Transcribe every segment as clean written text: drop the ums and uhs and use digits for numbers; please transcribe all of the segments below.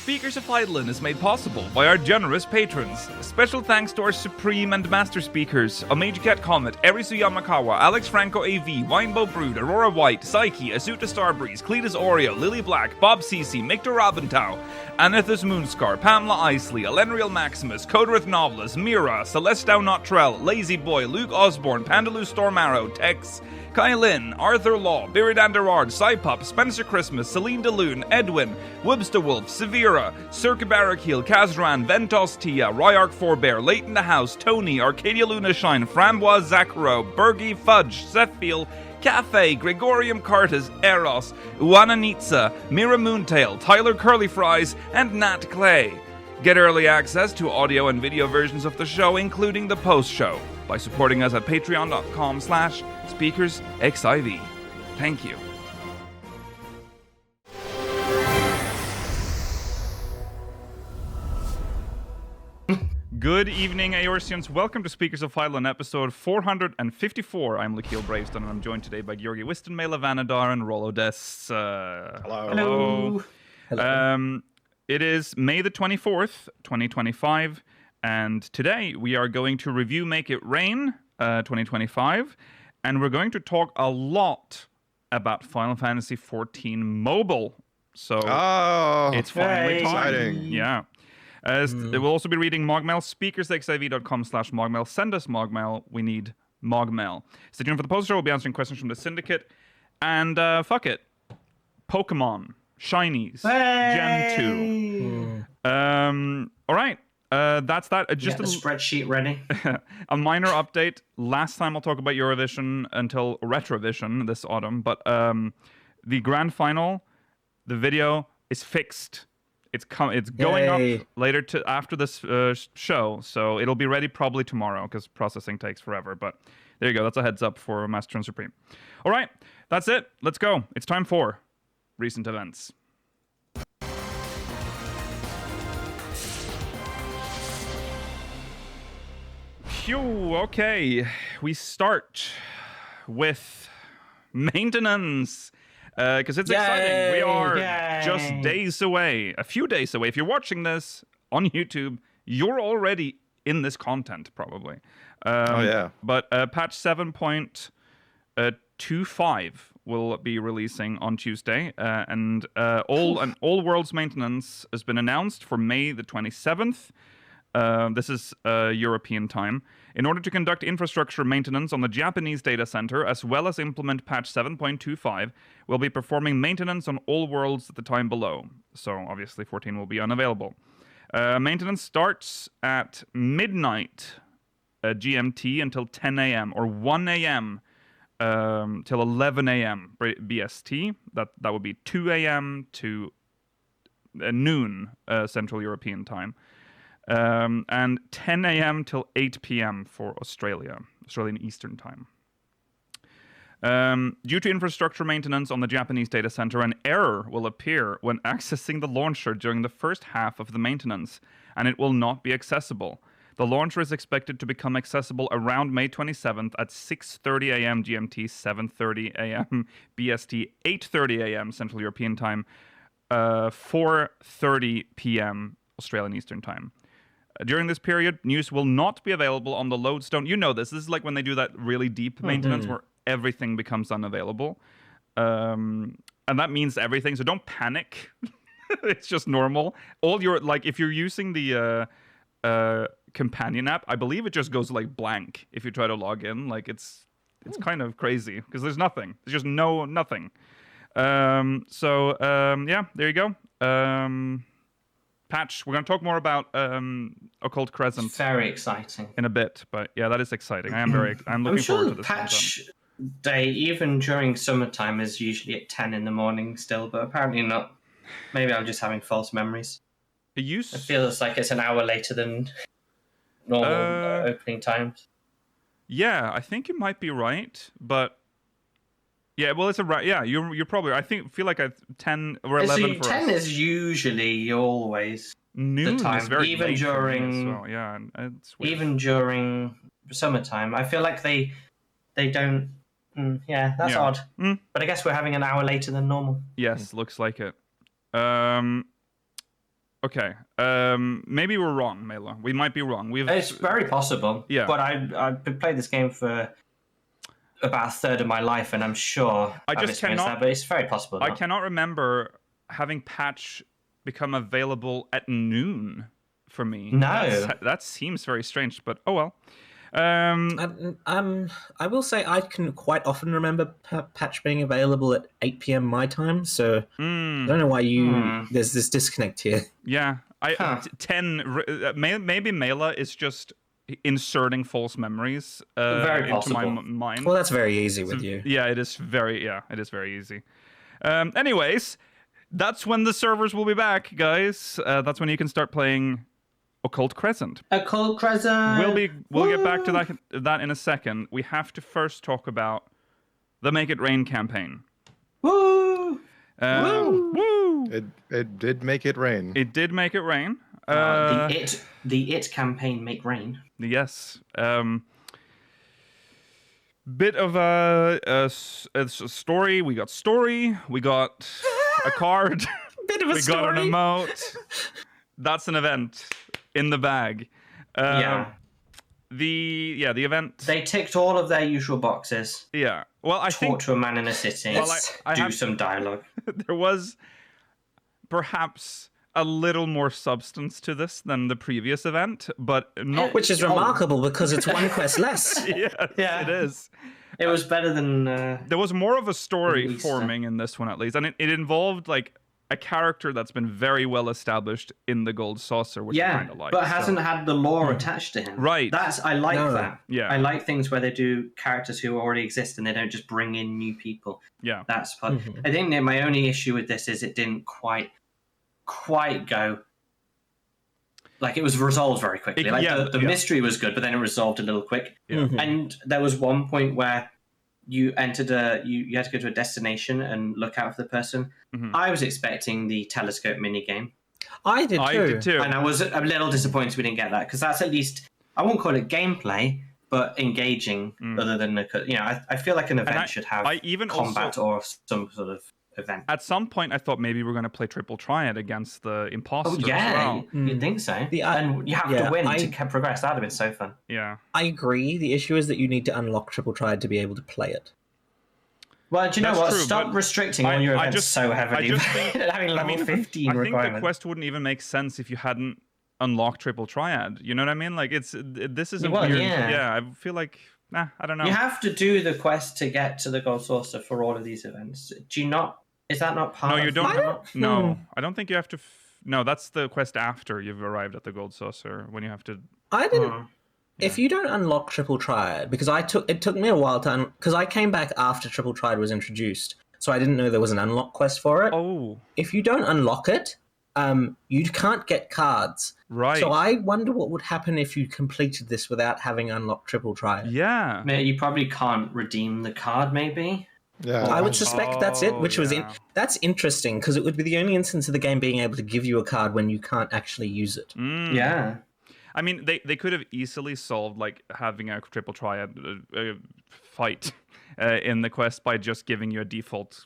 Speakers of Eidolon is made possible by our generous patrons. Special thanks to our Supreme and Master Speakers, Omega Cat Comet, Erisu Yamakawa, Alex Franco AV, Winebow Brood, Aurora White, Psyche, Azuta Starbreeze, Cletus Oreo, Lily Black, Bob Cece, Mictor Rabentau, Anethus Moonscar, Pamela Isley, Elenriel Maximus, Coderith Novelist, Mira, Celestau Notrell, Lazy Boy, Luke Osborne, Pandaloo Stormarrow, Tex, Kylin, Arthur Law, Biridan Derard, Cypup, Spencer Christmas, Celine DeLune, Edwin, Wibster Wolf, Severa, Circa Barrakiel, Kazran, Ventos Tia, Ryark Forbear, Late in the House, Tony, Arcadia Luna Shine, Framboise Zaccaro, Bergie Fudge, Sethfield, Cafe, Gregorium Cartas, Eros, Uananitsa, Mira Moontail, Tyler Curly Fries, and Nat Clay. Get early access to audio and video versions of the show, including the post-show, by supporting us at patreon.com/speakersxiv. Thank you. Good evening, Aorsians. Welcome to Speakers of Eidolon, episode 454. I'm Lakil Braveston, and I'm joined today by Georgi Wiston, Vanadar, and Rollo Des. Hello. Hello. It is May the 24th, 2025, and today we are going to review Make It Rain 2025, and we're going to talk a lot about Final Fantasy XIV Mobile. So it's finally time. Exciting. Yeah. We'll also be reading MogMail, speakersxiv.com/MogMail. Send us MogMail. We need MogMail. Stay tuned for the post-show. We'll be answering questions from the Syndicate. And fuck it. Pokemon. Shinies. Gen 2. All right. That's that. Just the spreadsheet ready. A minor update. Last time I'll talk about Eurovision until Retrovision this autumn. But the grand final, the video is fixed. It's going up later after this show, so it'll be ready probably tomorrow because processing takes forever. But there you go. That's a heads up for Master and Supreme. All right, that's it. Let's go. It's time for recent events. Phew. Okay, we start with maintenance. Because it's exciting. We are just days away, a few days away. If you're watching this on YouTube, you're already in this content, probably. But patch 7.25 will be releasing on Tuesday, and all worlds maintenance has been announced for May the 27th. This is European time. In order to conduct infrastructure maintenance on the Japanese data center, as well as implement patch 7.25, we'll be performing maintenance on all worlds at the time below. So obviously 14 will be unavailable. Maintenance starts at midnight GMT until 10 a.m. or 1 a.m. Till 11 a.m. BST. That would be 2 a.m. to noon Central European time. And 10 a.m. till 8 p.m. for Australian Eastern Time. Due to infrastructure maintenance on the Japanese data center, an error will appear when accessing the launcher during the first half of the maintenance, and it will not be accessible. The launcher is expected to become accessible around May 27th at 6:30 a.m. GMT, 7:30 a.m. BST, 8:30 a.m. Central European Time, 4:30 p.m. Australian Eastern Time. During this period, news will not be available on the Lodestone. You know this. This is like when they do that really deep maintenance where everything becomes unavailable. And that means everything. So don't panic. It's just normal. All your, like, if you're using the companion app, I believe it just goes like blank if you try to log in. Like it's kind of crazy because there's nothing. There's just nothing. Yeah, there you go. Patch. We're going to talk more about Occult Crescent. It's very exciting. In a bit, but yeah, that is exciting. I'm looking forward to this. Patch day, even during summertime, is usually at 10 in the morning still, but apparently not. Maybe I'm just having false memories. It feels like it's an hour later than normal opening times. Yeah, I think you might be right, but yeah, well, it's you're probably. I feel like 10 or 11 for 10 us. is usually always noon the time, is very even late during for me as well. Yeah, it's weird. even during summertime. I feel like they don't. That's odd. But I guess we're having an hour later than normal. Yes, looks like it. Okay. Maybe we're wrong, Mela. We might be wrong. It's very possible. Yeah. But I've played this game for about a third of my life, and I'm sure I just cannot. That, but it's very possible. I cannot remember having patch become available at noon for me. No, that seems very strange. But oh well. I will say I can quite often remember patch being available at 8 p.m. my time, so I don't know why there's this disconnect here. Yeah, 10. Maybe Mela is just inserting false memories into my mind. Well, that's very easy with you. Yeah, it is very easy. Anyways, that's when the servers will be back, guys. That's when you can start playing Occult Crescent. Occult Crescent. We'll get back to that in a second. We have to first talk about the Make It Rain campaign. Woo! Woo! It did make it rain. It did make it rain. The It campaign make rain. Yes. Bit of a story. We got story. We got a card. Bit of a story. We got an emote. That's an event in the bag. The event. They ticked all of their usual boxes. Yeah. Well, I think talk to a man in a city. Well, do some dialogue. There was perhaps a little more substance to this than the previous event, but not. Which is remarkable because it's one quest less. Yes, it is. It was better than. There was more of a story forming in this one, at least, and it involved like a character that's been very well established in the Gold Saucer, which I kind of like. But hasn't had the lore attached to him. Right. I like that. Yeah. I like things where they do characters who already exist and they don't just bring in new people. Yeah. That's fun. I think that my only issue with this is it didn't quite go. Like, it was resolved very quickly. The mystery was good, but then it resolved a little quick. Yeah. And there was one point where you entered you had to go to a destination and look out for the person. I was expecting the telescope minigame. I did too. And I was a little disappointed we didn't get that, because that's at least, I won't call it gameplay, but engaging, other than I feel like an event should have combat or some sort of event. At some point, I thought maybe we're going to play Triple Triad against the Imposter as well. You'd think so. And you have to win to progress. That would have been so fun. Yeah. I agree. The issue is that you need to unlock Triple Triad to be able to play it. Well, do you know what? Stop restricting all your events so heavily. Having level 15 requirement. I think the quest wouldn't even make sense if you hadn't unlocked Triple Triad. You know what I mean? Like, this isn't weird. Yeah, I feel like... I don't know. You have to do the quest to get to the Gold Saucer for all of these events. Do you not? Is that not part of... No, you don't. No, I don't think you have to... No, that's the quest after you've arrived at the Gold Saucer, when you have to... I didn't... If you don't unlock Triple Triad, because it took me a while to... Because I came back after Triple Triad was introduced, so I didn't know there was an unlock quest for it. Oh. If you don't unlock it, you can't get cards. Right. So I wonder what would happen if you completed this without having unlocked Triple Triad. Yeah. You probably can't redeem the card, maybe? Yeah. I would suspect that's it, which was that's interesting, because it would be the only instance of the game being able to give you a card when you can't actually use it. Yeah. I mean, they could have easily solved, like, having a Triple Triad fight in the quest by just giving you a default,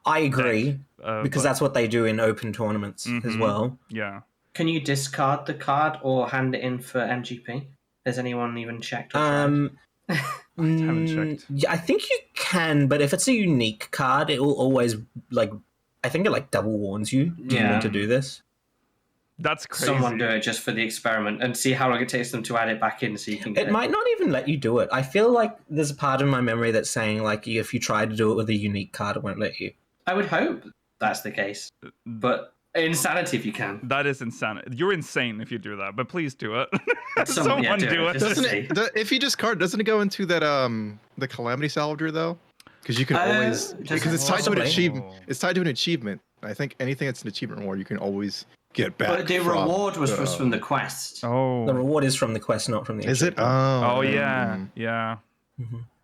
I agree, deck, because that's what they do in open tournaments as well. Yeah. Can you discard the card or hand it in for MGP? Has anyone even checked? I haven't checked. Yeah, I think you can, but if it's a unique card, it will always, I think it double warns you to do this. That's crazy. Someone do it just for the experiment and see how long it takes them to add it back in, so you can get it. It might not even let you do it. I feel like there's a part of my memory that's saying, if you try to do it with a unique card, it won't let you. I would hope that's the case. But insanity if you can. That is insanity. You're insane if you do that, but please do it. Someone do it. Doesn't it, if you discard, doesn't it go into that the Calamity Salvager, though? Because you can always... Because it's tied to an achievement. It's tied to an achievement. I think anything that's an achievement reward, you can always get back. But the reward was from the quest. Oh. The reward is from the quest, not from the Is it? Oh, yeah. Yeah.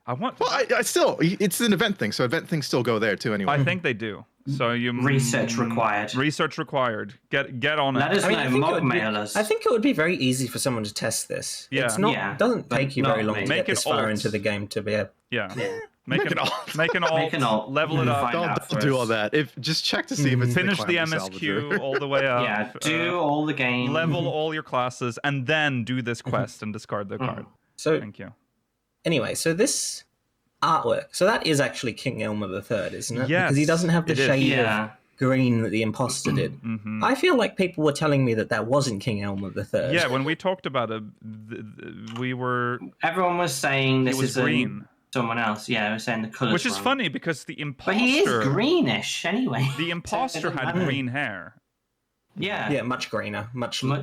I want... Well, I still... It's an event thing, so event things still go there, too, anyway. I think they do. So you... Research required. Research required. Get on it. That is MogMailers. I think it would be very easy for someone to test this. Yeah. It's not... It doesn't take you very long to get this far into the game to be able... Yeah. Make an alt. Level it up. Don't do all that. Just check to see if it's finish the MSQ all the way up. Yeah, do all the game. Level all your classes, and then do this quest and discard the card. So thank you. Anyway, so this artwork, so that is actually King Elmer III, isn't it? Yes, because he doesn't have the shade of green that the imposter did. I feel like people were telling me that wasn't King Elmer III. Yeah, when we talked about it, everyone was saying this is green. Someone else, yeah, was saying the colors. Which is wrong. funny because the imposter. But he is greenish anyway. The imposter had green hair. Yeah, much greener, much more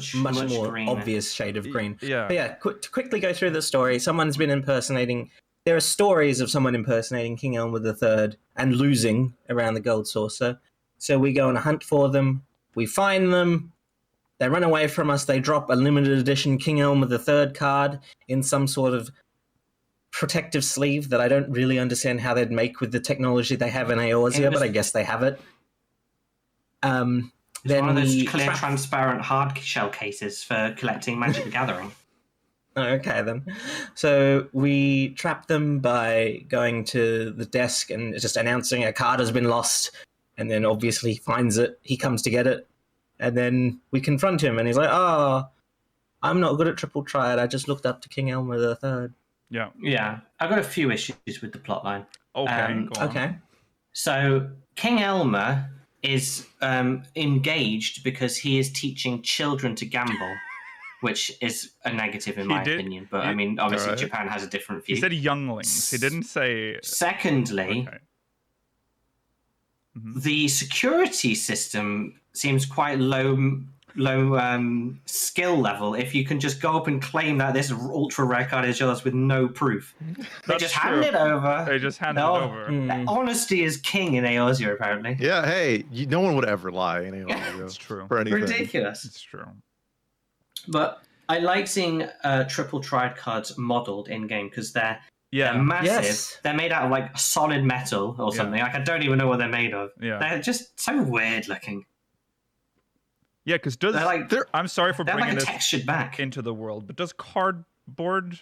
greener. Obvious shade of green. Yeah. But yeah, to quickly go through the story. Someone's been impersonating. There are stories of someone impersonating King Elmer III and losing around the gold saucer. So we go on a hunt for them. We find them. They run away from us. They drop a limited edition King Elmer III card in some sort of protective sleeve that I don't really understand how they'd make with the technology they have in Eorzea, but I guess they have it. Then one of those clear, transparent hard shell cases for collecting Magic the Gathering. Okay, then. So we trap them by going to the desk and just announcing a card has been lost, and then obviously he finds it. He comes to get it, and then we confront him, and he's like, "Oh, I'm not good at triple triad. I just looked up to King Elmer III." Yeah. I've got a few issues with the plotline. Okay, go on. Okay. So King Elmer is engaged because he is teaching children to gamble, which is a negative in my opinion. But I mean, obviously Japan has a different view. He said younglings. He didn't say. Secondly, the security system seems quite low skill level if you can just go up and claim that this ultra rare card is yours with no proof. They just hand it over. They just hand it over. Honesty is king in Eorzea, apparently. Yeah, hey, no one would ever lie in Eorzea. It's true. For anything. Ridiculous. It's true. But I like seeing triple triad cards modeled in game because they're massive. Yes. They're made out of like solid metal or something. Like I don't even know what they're made of. Yeah. They're just so weird looking. Yeah, because I'm sorry for bringing this textured back into the world, but does cardboard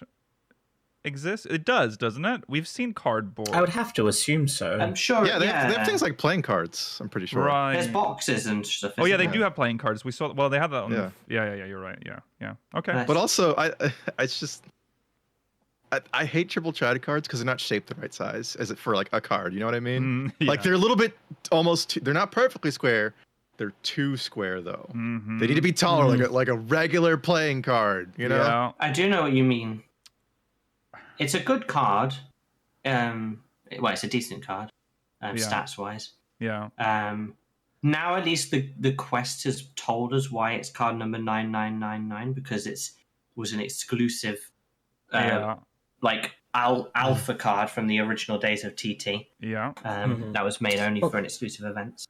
exist? It does, doesn't it? We've seen cardboard. I would have to assume so. I'm sure. Yeah, they have things like playing cards. I'm pretty sure. Right. There's boxes and stuff. Oh yeah, they do have playing cards. We saw. Well, they have that. On Yeah. Yeah. You're right. Yeah. Okay. But also, it's just. I hate triple triad cards because they're not shaped the right size as it for like a card. You know what I mean? Like they're a little bit they're not perfectly square. They're too square though. They need to be taller, like a regular playing card. You know? Yeah. I do know what you mean. It's a good card. Well, it's a decent card, stats wise. Yeah. Now at least the quest has told us why it's card number 9999 because was an exclusive. Like alpha card from the original days of TT. Yeah. That was made only for an exclusive event.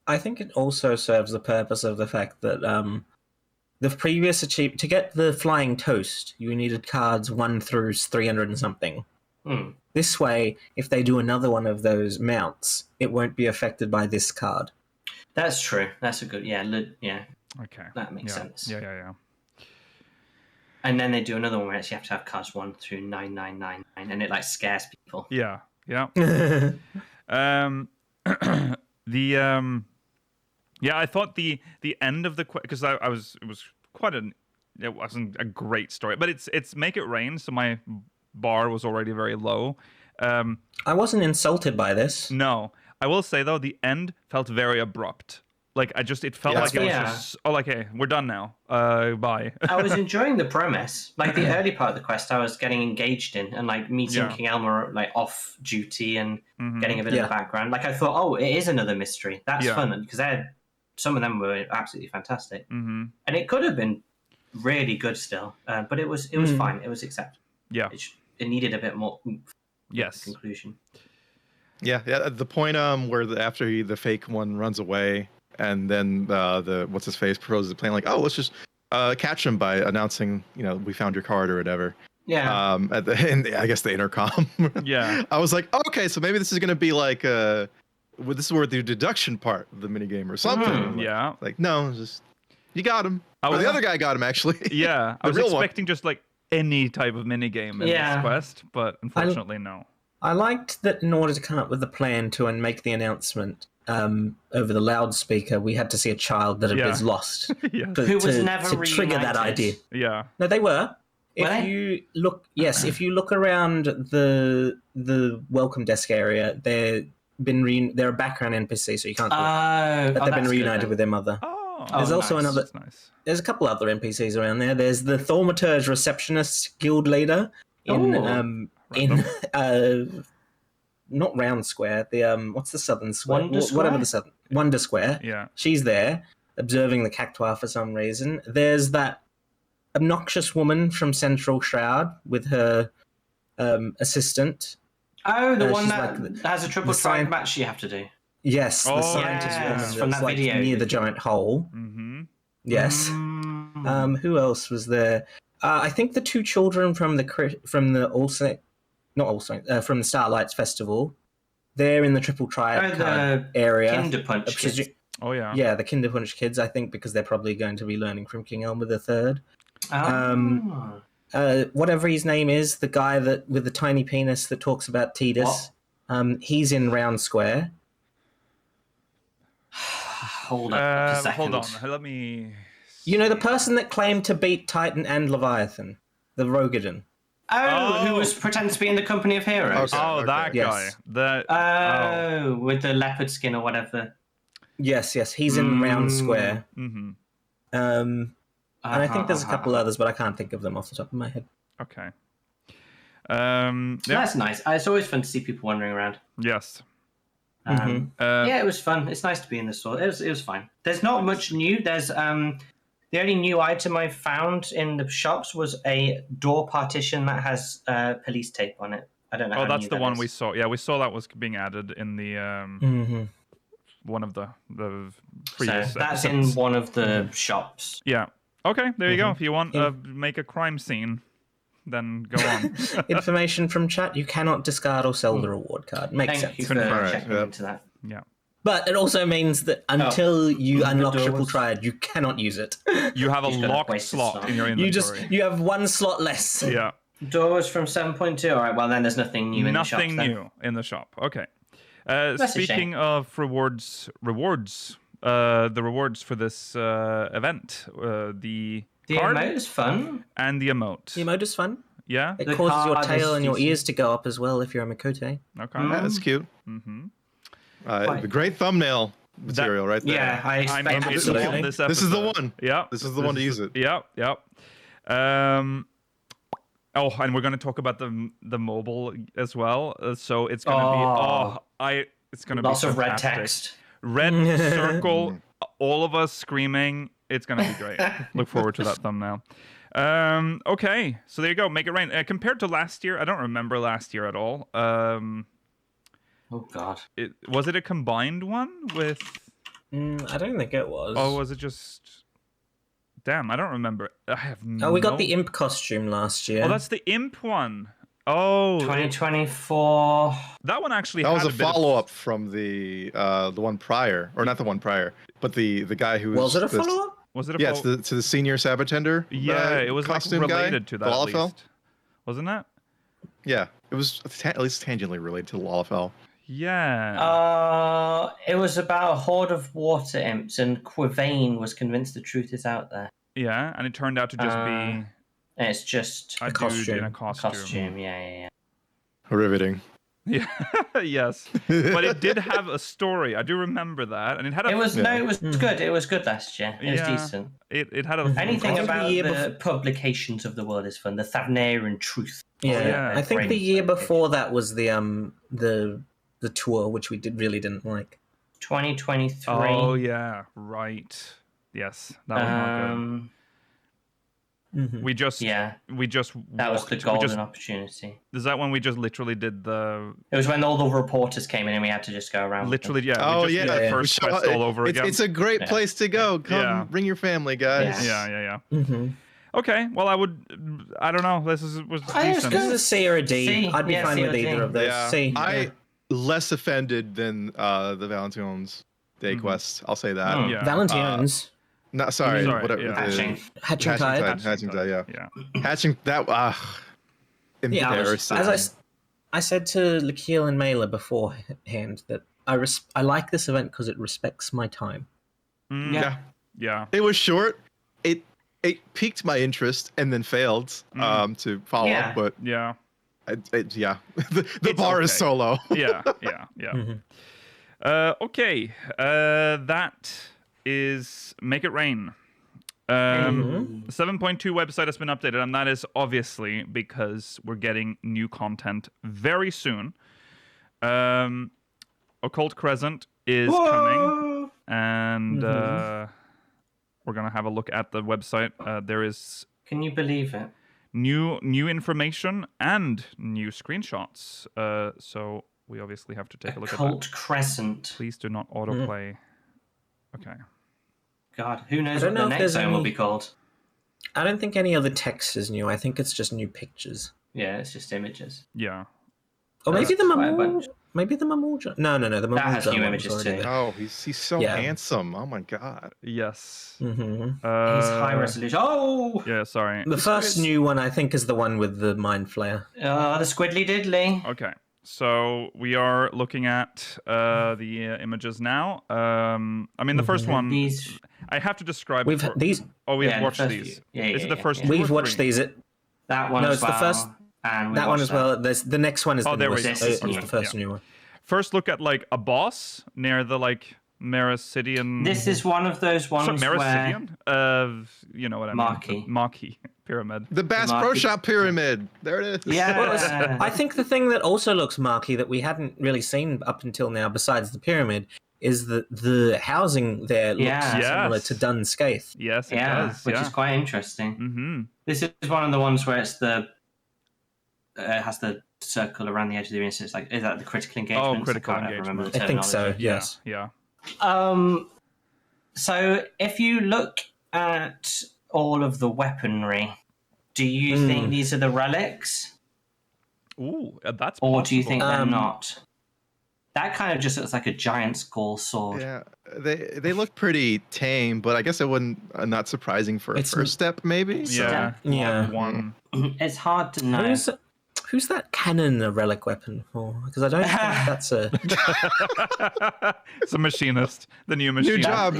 I think it also serves the purpose of the fact that the previous to get the flying toast, you needed cards 1 through 300 and something. This way, if they do another one of those mounts, it won't be affected by this card. That's true. That's a good yeah. Okay. That makes sense. Yeah. And then they do another one where you have to have cards 1 through 9999, and it like scares people. Yeah. I thought the end of the because it wasn't a great story, but it's Make It Rain, so my bar was already very low. I wasn't insulted by this. No, I will say though the end felt very abrupt. Like it felt like it was just hey, we're done now. Bye. I was enjoying the premise. Like the early part of the quest I was getting engaged in and like meeting King Elmer like off duty and getting a bit of the background. Like I thought, it is another mystery. That's fun because some of them were absolutely fantastic. And it could have been really good still. But it was fine. It was acceptable. Yeah. It needed a bit more oomph. Yes. Conclusion. Yeah. At the point where after the fake one runs away. And then the what's his face proposes a plan like, let's just catch him by announcing, we found your card or whatever. Yeah. I guess the intercom. Yeah. I was like, okay, so maybe this is gonna be like this is where the deduction part of the minigame or something. Yeah. Like no, just you got him. Or the other guy got him actually. Yeah. I was expecting just like any type of minigame in this quest, but unfortunately no. I liked that in order to come up with a plan to and make the announcement over the loudspeaker, we had to see a child that was lost. Yes. Who was to never trigger that reunited. idea. Yeah. No, they were. Were If they? you look, yes, if you look around the welcome desk area, they're a background NPC, so you can't. But they've been reunited with their mother. Oh. There's also nice. another. That's nice. There's a couple other NPCs around there. There's the Thaumaturge receptionist guild leader in not Round Square. The what's the Southern Square? Wonder Square? Whatever the Southern Wonder Square. Yeah. She's there observing the cactuar for some reason. There's that obnoxious woman from Central Shroud with her assistant. Oh, the one she's that like has a triple the strike sci- match you have to do. Yes, the Oh, scientist yes, woman from that's that like video. near the giant hole. Mm-hmm. Yes. Mm. Who else was there? I think the two children from the Starlights Festival. They're in the Triple Triad card area. Kinder Punch kids. Oh yeah. Yeah, the Kinderpunch kids. I think because they're probably going to be learning from King Elmer III. Oh. Whatever his name is, the guy that with the tiny penis that talks about Tidus. He's in Round Square. Hold up a second. Hold on. Let me. You know the person that claimed to beat Titan and Leviathan, the Rogadin. Oh, who was pretending to be in the company of heroes? Okay. Oh, that guy. Yes. That. With the leopard skin or whatever. Yes, he's in Round Square. Mm-hmm. And I think there's a couple others, but I can't think of them off the top of my head. Okay. That's nice. It's always fun to see people wandering around. Yes. Yeah, it was fun. It's nice to be in the store. It was fine. There's not much new. There's the only new item I found in the shops was a door partition that has police tape on it. I don't know. Oh, how that's new the that one is. we saw. Yeah, we saw that was being added in the one of the previous. So that's episodes. in one of the shops. Yeah. Okay, there you go. If you want to make a crime scene, then go on. Information from chat: you cannot discard or sell the reward card. Makes Thank you sense. for checking into that. Yeah. But it also means that until you unlock door Triple was- Triad, you cannot use it. You have a He's gonna locked waste his slot slot. in your inventory. You have one slot less. Yeah. Doors from 7.2. All right. Well, then there's nothing new in the shops. Nothing new in the shop. Okay. a Speaking shame. of rewards. The rewards for this event, the card emote is fun. and the emote. The emote is fun. Yeah. It The causes your card tail is and your decent. ears to go up as well if you're a Makote. Okay. Yeah, that's cute. Mm-hmm. The great thumbnail material right there. Yeah, I I expect mean, absolutely. it's the one this This is the episode. one. Yeah. This is the one to use it. Yep. And we're going to talk about the mobile as well. So it's going to be it's going to be Lots of red fantastic. text. Red circle, all of us screaming. It's going to be great. Look forward to that thumbnail. Okay, so there you go. Make it rain. Compared to last year, I don't remember last year at all. Oh God. Was it a combined one with? I don't think it was. Oh, was it just? Damn, I don't remember. I have no. Oh, we got the imp costume last year. Oh, that's the imp one. Oh, 2024. that one actually. That was had a bit of- follow-up from the one prior, or not the one prior, but the guy who Was it a follow-up? Was it a? Yeah, to the senior Sabatender. Yeah, it was like costume related guy, to that. At Lalafell. least. Wasn't that? Yeah, it was at least tangentially related to Lalafell. Yeah. It was about a horde of water imps, and Quivane was convinced the truth is out there. Yeah, and it turned out to just be And it's just a dude costume. in a costume. costume. Yeah. Riveting. Yeah. Yes, but it did have a story. I do remember that, and it had a. It was it was good. It was good last year. It was Yeah. decent. It had a. Anything I think about the year the publications of the world is fun. The Thavnarian Truth. Yeah, yeah. I think Great the year publication. before that was the tour, which we really didn't like. 2023. Oh yeah, right. Yes, that was not good. We just Yeah, we just that was walked, the we golden just, opportunity. Is that when we just literally did the It was when all the reporters came in and we had to just go around. with them. literally yeah Oh we just yeah, did the yeah. first We quest show- all over again. It's a great Yeah. place to go. Come, Yeah. bring your family, guys. Yeah. Mm-hmm. Okay, well I don't know. This was I think it's decent. This is a C or a D. C, I'd be yeah, fine C with or D. either of those. Yeah, C. I less offended than the Valentine's Day quest. I'll say that. Yeah. Valentine's. No, sorry, Sorry, whatever. yeah. Hatching. Hatching Tide. Hatching Tide, yeah. Yeah. Hatching that. Yeah, Embarrassing. I said to Lakeel and Mailer beforehand that I like this event because it respects my time. Yeah. It was short. It piqued my interest and then failed to follow up, but yeah. The bar is so low. yeah. Okay, that is Make It Rain. 7.2 website has been updated, and that is obviously because we're getting new content very soon. Occult Crescent is coming, and we're gonna have a look at the website. There is. Can you believe it? New information and new screenshots. So we obviously have to take a look at that. Occult Crescent. Please do not autoplay. Okay. God, who knows what the next zone will be called? I don't think any other text is new. I think it's just new pictures. Yeah, it's just images. Yeah. Or maybe the Mamul. Maybe the Mamul. No. The Mamul. That has new images too. Oh, he's so handsome. Oh my god. Yes. Mm-hmm. He's high resolution. Oh! Yeah, sorry. The first new one, I think, is the one with the mind flare. The squiddly diddly. Okay. So we are looking at the images now. I mean, the first one. I have to describe. We've these. Oh, we have watched these. Is it the first? We've watched these. That one. No, it's the first. And that one as well. There's the next one is the there newest. is. It's the first new one. First look at like a boss near the like Mericidian. This is one of those ones Mericidian? You know what I mean? Maquis pyramid. The Bass Pro Shop pyramid. There it is. Yeah. Well, I think the thing that also looks Maquis that we hadn't really seen up until now, besides the pyramid, is that the housing there looks similar to Dun Scaith. Yes, it does. Which is quite interesting. Mm-hmm. This is one of the ones where it's has the circle around the edge of the arena. So it's like, is that the critical engagement? Oh, critical engagement. I think so. Yes. Yeah. So if you look at all of the weaponry, do you think these are the relics? Ooh, that's or possible. do you think they're not? That kind of just looks like a giant skull sword. Yeah, they look pretty tame, but I guess it wouldn't not surprising for a first step, maybe. Yeah. One. It's hard to know. Who's that cannon a relic weapon for? Because I don't think that's a. It's a machinist. The new machinist. New job.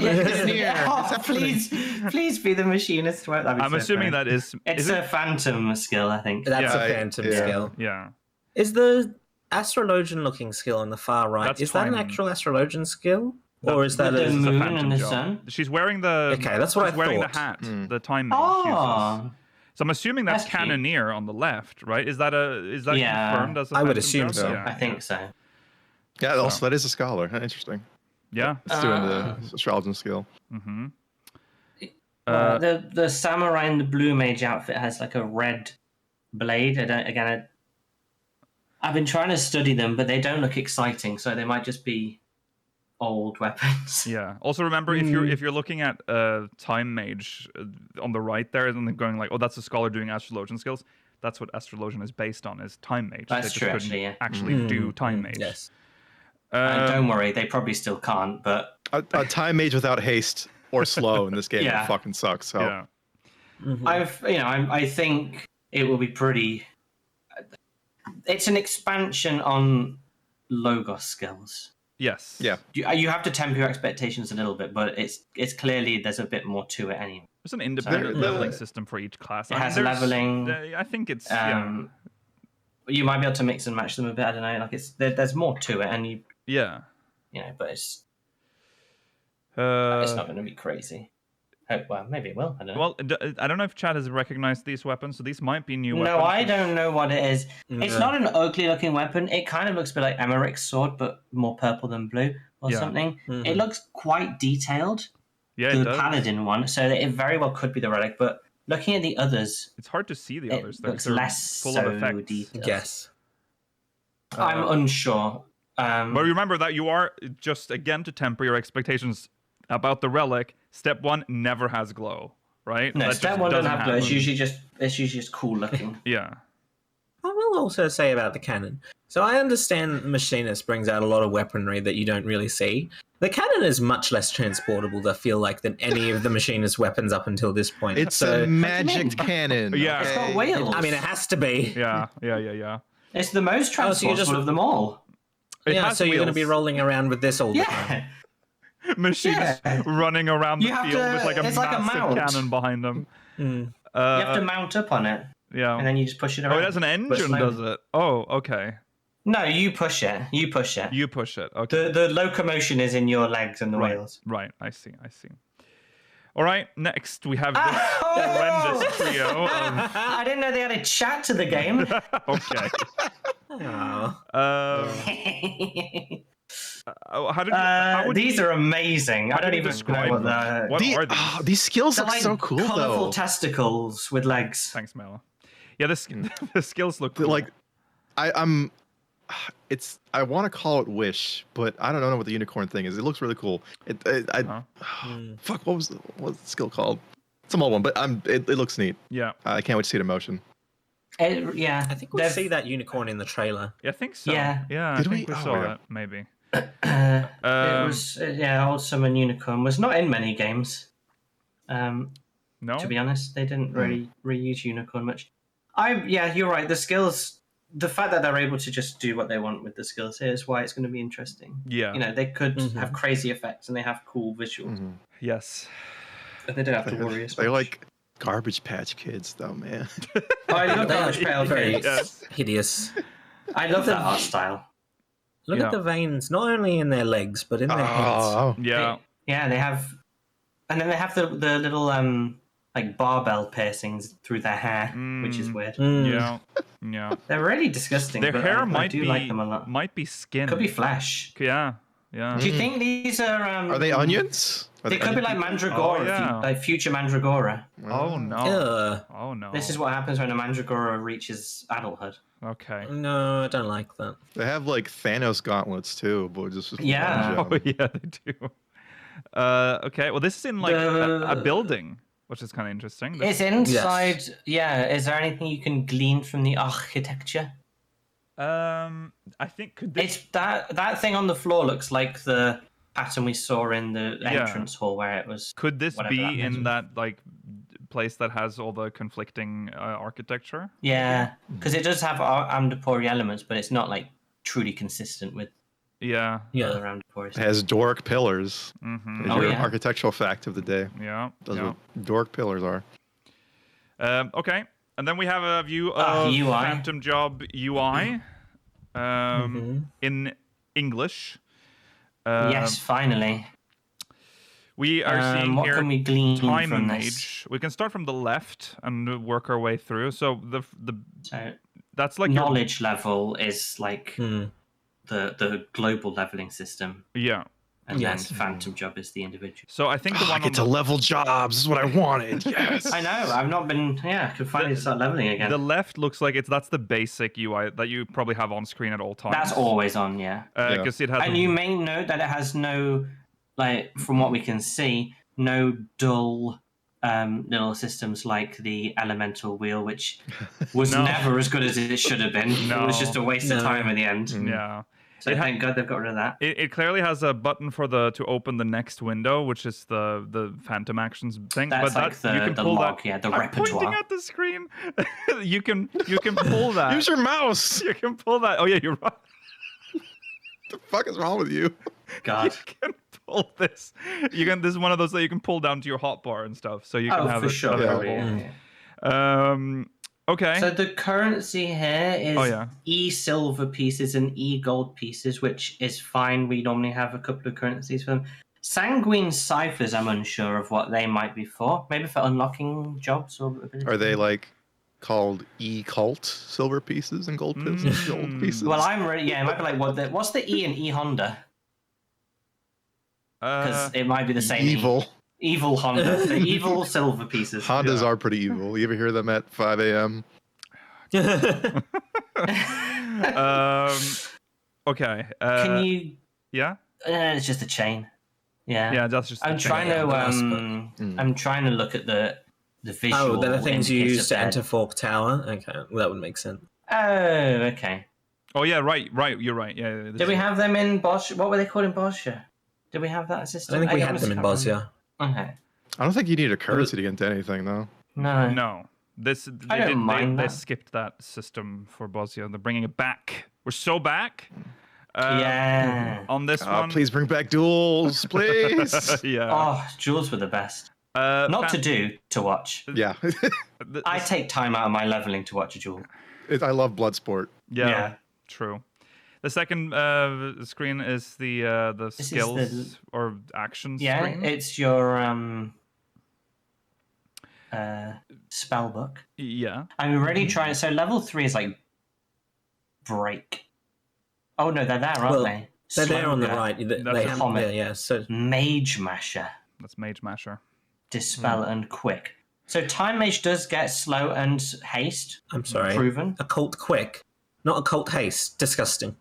Please be the machinist. I'm assuming that is. It's a phantom skill, I think. That's a phantom skill. Yeah. Is the astrologian looking skill on the far right? That's is that an actual astrologian skill? Or is that the a moon and the sun? She's wearing the. Okay, that's what I thought. Wearing the hat, the time mage uses. So I'm assuming that's Cannoneer on the left, right? Is that confirmed as a I would phantom assume job? so. Yeah, I think so. Yeah, also that is a scholar. Interesting. Yeah. It's doing the astrologian skill. Mm-hmm. The samurai in the blue mage outfit has like a red blade. I've been trying to study them, but they don't look exciting, so they might just be old weapons. Yeah. Also remember, if you're looking at time mage on the right there, and then going like, oh, that's a scholar doing astrologian skills. That's what astrologian is based on, is time mage. That's true, actually do time mage. Yes. Don't worry, they probably still can't. But a time mage without haste or slow in this game fucking sucks. So yeah. I think it will be pretty. It's an expansion on Logos skills. Yes. Yeah. You have to temper your expectations a little bit, but it's clearly there's a bit more to it anyway. There's an independent leveling system for each class. It has leveling. I think it's. You might be able to mix and match them a bit. I don't know. Like there's more to it, and but it's not going to be crazy. Well, maybe it will. I don't know. Well, I don't know if Chad has recognized these weapons, so these might be new weapons. No, I don't know what it is. No. It's not an ugly-looking weapon. It kind of looks a bit like Emmerich's sword, but more purple than blue or something. Mm-hmm. It looks quite detailed. Yeah, the Paladin one, so it very well could be the relic. But looking at the others, it's hard to see the others. Looks less full of effects. Detailed. Yes. I'm unsure. But remember that you are, just again to temper your expectations about the relic, step 1 never has glow, right? No, step 1 doesn't have glow. It's usually just cool looking. Yeah. I will also say about the cannon. So I understand the machinist brings out a lot of weaponry that you don't really see. The cannon is much less transportable, I feel like, than any of the machinist weapons up until this point. It's a magic cannon. Yeah. It's got wheels. I mean, it has to be. Yeah. It's the most transportable just- of them all. It Yeah, has so you're going to wheels. be rolling around with this all the time. Yeah. Machines running around the You have field to- with like a it's like a massive mount. cannon behind them. Mm. You have to mount up on it, Yeah. and then you just push it Oh, around. it has an But engine, slowly. does it? Oh, okay. No, you push it. You push it. You push it. Okay. The locomotion is in your legs and the Right. wheels. Right. I see. All right. Next, we have this Oh! horrendous trio of. I didn't know they had a chat to the game. Okay. How did? How would These you, are amazing. I how don't do you even describe know what them? they're. What are these? These skills They're look like so cool, colourful though. testicles with legs. Thanks, Mela. Yeah, the skills look cool. Like, I'm. I want to call it Wish, but I don't know what the unicorn thing is. It looks really cool. Fuck, what's the skill called? It's a mobile one, but it looks neat. Yeah. I can't wait to see it in motion. Yeah, I think we'll see that unicorn in the trailer. Yeah, I think so. Yeah. Yeah, Did I think we? we Oh, saw yeah. it. Maybe. It was Old Summon Unicorn was not in many games. No. To be honest, they didn't really reuse Unicorn much. You're right. The skills, the fact that they're able to just do what they want with the skills here is why it's going to be interesting. Yeah. You know, they could have crazy effects and they have cool visuals, Yes. but they don't have to worry as much. They're like Garbage Patch Kids, though, man. Oh, I love Garbage Pail very Kids. Yes. hideous. I love that art style. Look Yeah. at the veins, not only in their legs, but in their heads. Oh, Yeah. They have, and then they have the little like barbell piercings through their hair, which is weird. Yeah. Yeah. They're really disgusting. Their but hair I do like them a lot. might be skin. Could be flesh. Yeah. Yeah. Do you think these are? are they onions? They could be like Mandragora, Oh, yeah. like future Mandragora. Oh no. Ugh. Oh no. This is what happens when a Mandragora reaches adulthood. Okay. No, I don't like that. They have like Thanos gauntlets too, but just Yeah. Oh yeah, they do. Okay. Well, this is in like a building, which is kind of interesting. This- It's inside. Yeah. Is there anything you can glean from the architecture? I think could this It's that thing on the floor looks like the pattern we saw in the Yeah. entrance hall where it was. could this whatever be that means. in that like place that has all the conflicting architecture? Yeah, because it does have Amdapori elements, but it's not like truly consistent with Yeah. other Amdapori. It has Doric pillars. Mm-hmm. Is Oh, your yeah. architectural fact of the day. Yeah. Those yeah. are what Doric pillars are. Okay. And then we have a view of UI. Phantom Job UI in English. Yes, finally. We are seeing What here can we glean time from and this? age. We can start from the left and work our way through. So the So that's like your- knowledge level is like the global leveling system, yeah. and Yes. then Phantom Job is the individual. So I think the I one on get to the, level jobs. This is what I wanted. Yes. I know. I've not been. Yeah, I could finally start leveling again. the left looks like that's the basic UI that you probably have on screen at all times. That's always on. Yeah. Because it has. And you may note that it has no, like, from what we can see, no dull little systems like the elemental wheel, which was No. never as good as it should have been. No. It was just a waste of No. time in the end. Yeah. So thank God they've got rid of that. It clearly has a button for to open the next window, which is the Phantom Actions thing. That's but like that, you can the pull log, that. yeah, the I'm repertoire. pointing at the screen. you can pull that. Use your mouse. You can pull that. Oh yeah, you're right. What the fuck is wrong with you? God. You can pull this. This is one of those that you can pull down to your hotbar and stuff, so you can Oh, have for it sure. available. Yeah. Okay. So the currency here is Oh, yeah. E silver pieces and E gold pieces, which is fine. We normally have a couple of currencies for them. Sanguine ciphers, I'm unsure of what they might be for. Maybe for unlocking jobs or abilities. Are they like called E-cult silver pieces and gold pieces? Gold pieces. Well, I'm really it might be like what's the E in E Honda? Because it might be the same. evil. Evil Honda, the evil silver pieces. Hondas Yeah. are pretty evil. You ever hear them at 5 a.m.? Okay. Can you? Yeah. It's just a chain. Yeah. Yeah, that's just. I'm the trying thing. to. I'm trying to look at the visual. Oh, they're the things you indicators use to there. enter Fork Tower? Okay, well, that would make sense. Oh, okay. Oh yeah, right. You're right. Yeah. Did we have them in Bosch? What were they called in Boscia? Did we have that I system? don't think we had honestly them in can't Bosnia. remember. Okay. I don't think you need a currency to get into anything, though. No. No. They skipped that system for Bosnia. They're bringing it back. We're so back. On this one. Please bring back duels, please. Yeah. Oh, duels were the best. Not to watch. Yeah. I take time out of my leveling to watch a duel. I love Bloodsport. Yeah. True. The second screen is the skills or actions. Yeah, screen. it's your spell book. Yeah. I'm already trying. So level 3 is like break. Oh no, they're there, aren't they? They're there on the Sloga. right. That's a comet. Yeah. So Mage Masher, That's Mage Masher. Dispel, and Quick. So Time Mage does get slow and haste. I'm sorry. Proven. Occult quick, not occult haste. Disgusting.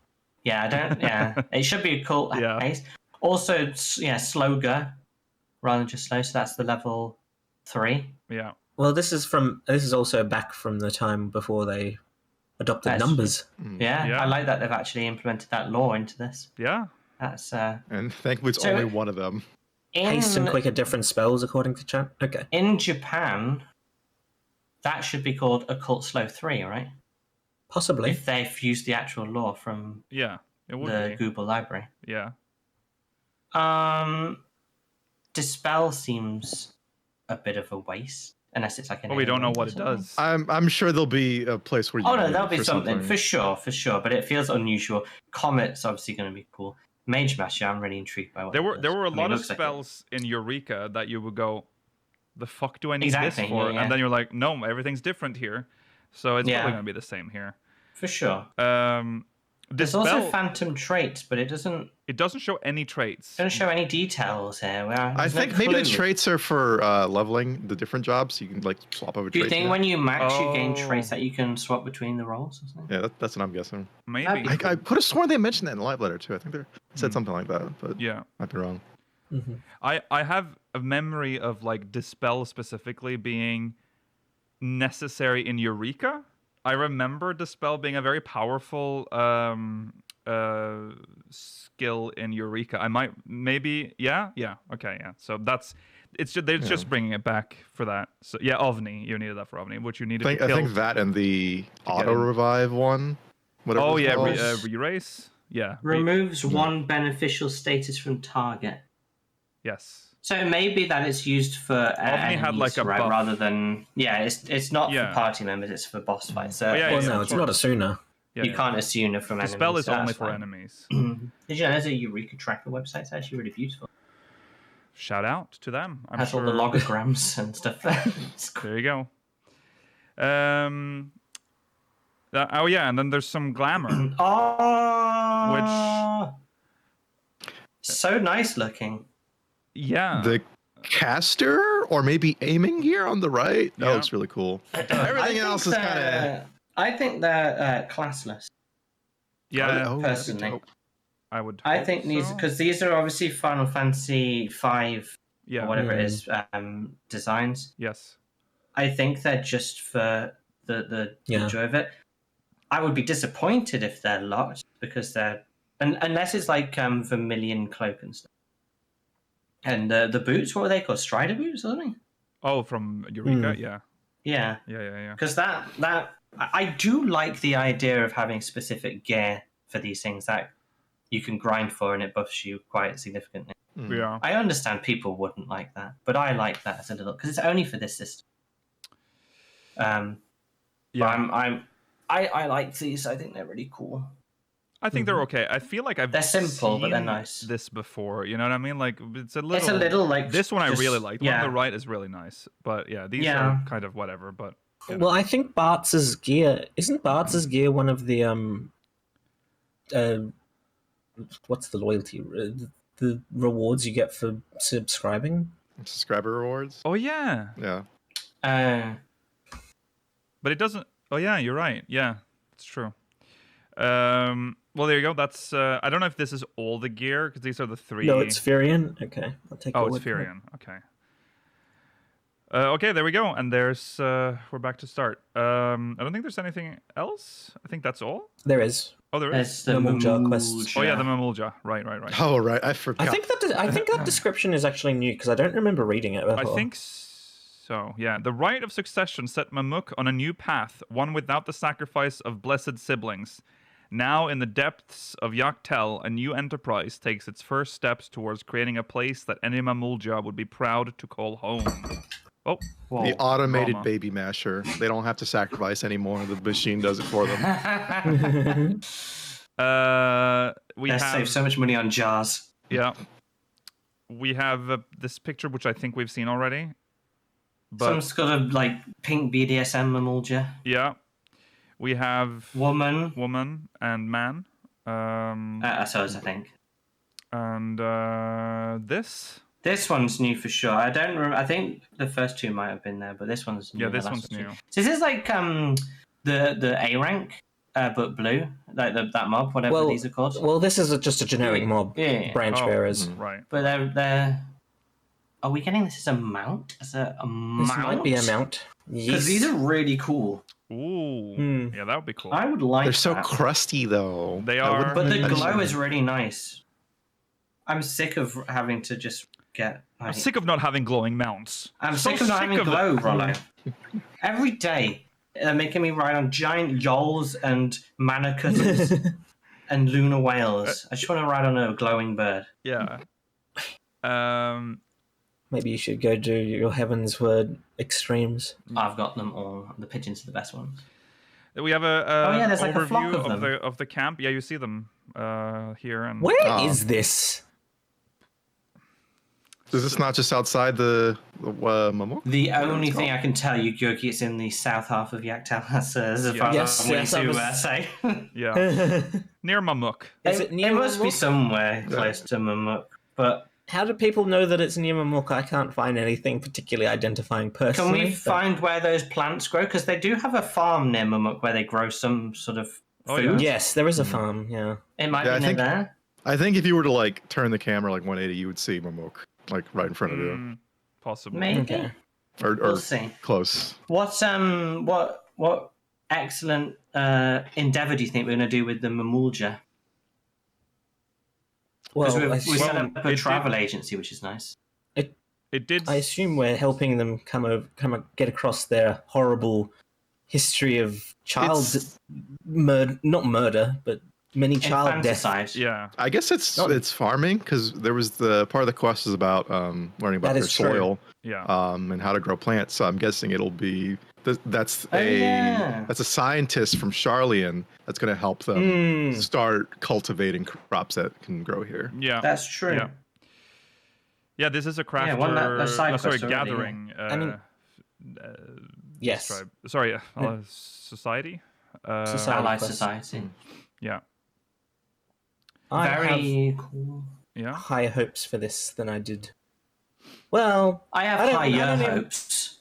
Yeah, I don't. Yeah, it should be a cult haste. Also, Sloga rather than just slow. So that's the level 3. Yeah. Well, this is also back from the time before they adopted numbers. Yeah, I like that they've actually implemented that law into this. Yeah. That's And thankfully, it's only one of them. Haste and quick are different spells, according to chat. Okay. In Japan, that should be called Occult Slow 3, right? Possibly. If they've used the actual law from It would the be. Google library. Yeah. Dispel seems a bit of a waste, unless it's like an. Well, we don't know ailment or what it something. does. I'm sure there'll be a place where you. Oh no, use there'll it be for something for sure. But it feels unusual. Comet's obviously going to be cool. Mage Masher, I'm really intrigued by what. There were a lot of looks like spells in Eureka that you would go, the fuck do I need Exactly, this for? yeah. And then you're like, no, everything's different here. So it's probably going to be the same here. for sure. There's Dispel, also phantom traits, but it doesn't show any traits. show any details here. I think maybe the traits are for leveling the different jobs. So you can like swap over. Do you traits think now. when you max, you gain traits that you can swap between the roles or something? Yeah, that's what I'm guessing. Maybe. That'd I could have sworn they mentioned that in the live letter too. I think they said something like that, but Yeah. might be wrong. Mm-hmm. I have a memory of like Dispel specifically being necessary in Eureka. I remember Dispel being a very powerful skill in Eureka. I might maybe okay. So they're just bringing it back for that. So yeah, OVNI, you needed that for OVNI, which you needed. I think that and the auto revive one. Whatever. Oh it's yeah, called. re-race. Yeah. Removes one beneficial status from target. Yes. So it may be that it's used for OVNI had like a buff. rather than it's not for party members, it's for boss fights. So No, it's not a Suna. Yeah, you can't assume it from enemies. Dispel is so only that's for fine. enemies. Did you know there's a Eureka tracker website? It's actually really beautiful. Shout out to them. I'm Has sure. all the logograms and stuff. It's cool. There you go. And then there's some glamour. Oh, so nice looking. Yeah. The caster or maybe aiming gear on the right. That Yeah. looks really cool. Everything else is kind of. I think they're classless. Yeah. Personally. I would. I hope think these so. because these are obviously Final Fantasy V Yeah. or whatever it is designs. Yes. I think they're just for the joy of it. I would be disappointed if they're locked because they're unless it's like Vermilion cloak and stuff. And the boots, what were they called? Strider boots, or something? Oh, from Eureka. Yeah. Yeah. Yeah. Because that I do like the idea of having specific gear for these things that you can grind for and it buffs you quite significantly. Yeah. I understand people wouldn't like that, but I like that as a little because it's only for this system. Yeah. But I like these. I think they're really cool. I think they're okay. I feel like They're simple, but they're seen nice. this before. You know what I mean? Like it's a little. It's a little like this one. I really liked. The one Yeah. on the right is really nice. But yeah, these are kind of whatever. But Well, I think Bartz's gear isn't Bartz's gear one of the what's the loyalty the rewards you get for subscribing? Subscriber rewards. oh yeah, Yeah. but it doesn't. Oh yeah, you're right. Yeah, it's true. Well, there you go. That's. I don't know if this is all the gear because these are the three. No, it's Firion. Okay, I'll take. Oh, it's Firion. Okay. Okay, there we go. And there's we're back to start. I don't think there's anything else. I think that's all. There is. Oh, there is. There's the Mamulja quests. Oh yeah, the Mamulja. Right. Oh right, I forgot. I think that description is actually new because I don't remember reading it before. I think So, yeah, the right of succession set Mamuk on a new path, one without the sacrifice of blessed siblings. Now, in the depths of Yaktel, a new enterprise takes its first steps towards creating a place that any Mamulja would be proud to call home. Oh, Whoa. The automated drama. baby masher. They don't have to sacrifice anymore. The machine does it for them. We Let's have save so much money on jars. yeah. We have this picture, which I think we've seen already. But Some sort of like pink BDSM Mamulja. yeah, we have Woman. and man. So I think. And this. This one's new for sure. I don't remember. I think the first two might have been there, but this one's new. Yeah, this the last one's two. new. So this is like the A rank, but blue, like that mob, whatever these are called. Well, this is just a generic mob. Yeah. Branch bearers. Right. But they're. Are we getting this as a mount? As a mount? This might be a mount. Because Yes. these are really cool. Ooh. Yeah, that would be cool. I would like. They're so that. crusty, though. They I are. wouldn't But the imagine- glow is really nice. I'm sick of having to just get. I'm sick of not having glowing mounts. I'm So sick of not having it. glow, Rollo. Every day, they're making me ride on giant yols and mana cutters and lunar whales. I just want to ride on a glowing bird. Yeah. Maybe you should go do your Heaven's Word extremes. I've got them all. The pigeons are the best ones. We have a yeah, there's like a flock overview of them. of the camp. Yeah, you see them here. And Where is this? Is this not just outside the Momo? The only thing I can tell you, Gyoki, it's in the south half of Yaktal. That's as far Yes, as I'm willing yes, I to was- say. Yeah, near Mamuk. Is it near must be Mamuk? somewhere close to Mamuk, but How do people know that it's near Mamuk? I can't find anything particularly identifying can personally. we find where those plants grow? Because they do have a farm near Mamuk where they grow some sort of Oh, food. yeah. Yes, there is a farm, yeah. It might Yeah, I be near think- there. I think if you were to like turn the camera like 180, you would see Momok like right in front of you, Possibly. Maybe. Okay. or We'll see. close. What excellent endeavor do you think we're going to do with the Mamulja? Because Well, we set up it a did- travel agency, which is nice. It did. I assume we're helping them get across their horrible history of child It's- not murder, but many child deaths. Infanticide. Yeah. I guess it's farming because there was the part of the quest is about learning about That their is true. soil Yeah. and how to grow plants. So I'm guessing it'll be that's Oh, yeah. a scientist from Charlian that's going to help them start cultivating crops that can grow here. Yeah. That's true. Yeah. Yeah, this is a crafter. Yeah, one that- a side sorry, quest already, gathering. I mean, yes. tribe. Sorry, society. Society. Allied quest. Society. Yeah. I have Very cool. Yeah. higher hopes for this than I did. Well, I have I don't higher even- hopes.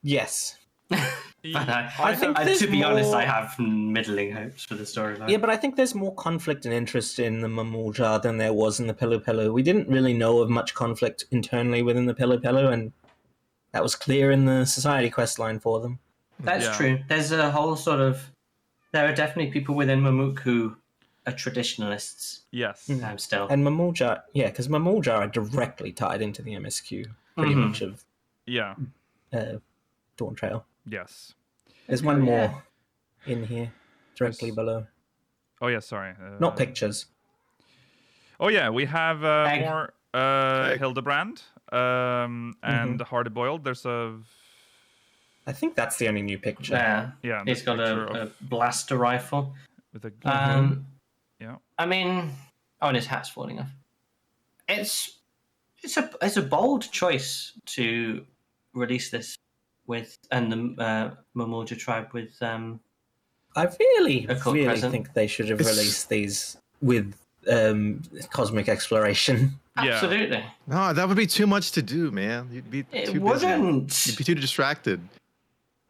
yes. But I think there's to be honest, more- I have middling hopes for the storyline. Yeah, but I think there's more conflict and interest in the Mamulja than there was in the Pelu Pelu. We didn't really know of much conflict internally within the Pelu Pelu, and that was clear in the Society quest line for them. That's Yeah. true. There's a whole sort of. There are definitely people within Mamuk who are traditionalists. Yes. Still. And Mamulja, yeah, because Mamulja are directly tied into the MSQ, pretty Mhm. much of Yeah. Dawn Trail. Yes. There's one Yeah. more in here, directly Yes. below. Oh yeah. Sorry. Not pictures. Oh yeah, we have Egg. more Hildebrand and Hardy Boiled. There's a I think that's the only new picture. Yeah. yeah. He's this got picture a of- blaster rifle. with a Yeah. I mean, and his hat's falling off. It's a bold choice to release this with and the Mamulja tribe with I really, A cult really present. think they should have It's- released these with cosmic exploration. Yeah. absolutely. No, that would be too much to do, man. You'd be It too busy. wouldn't. You'd be too distracted.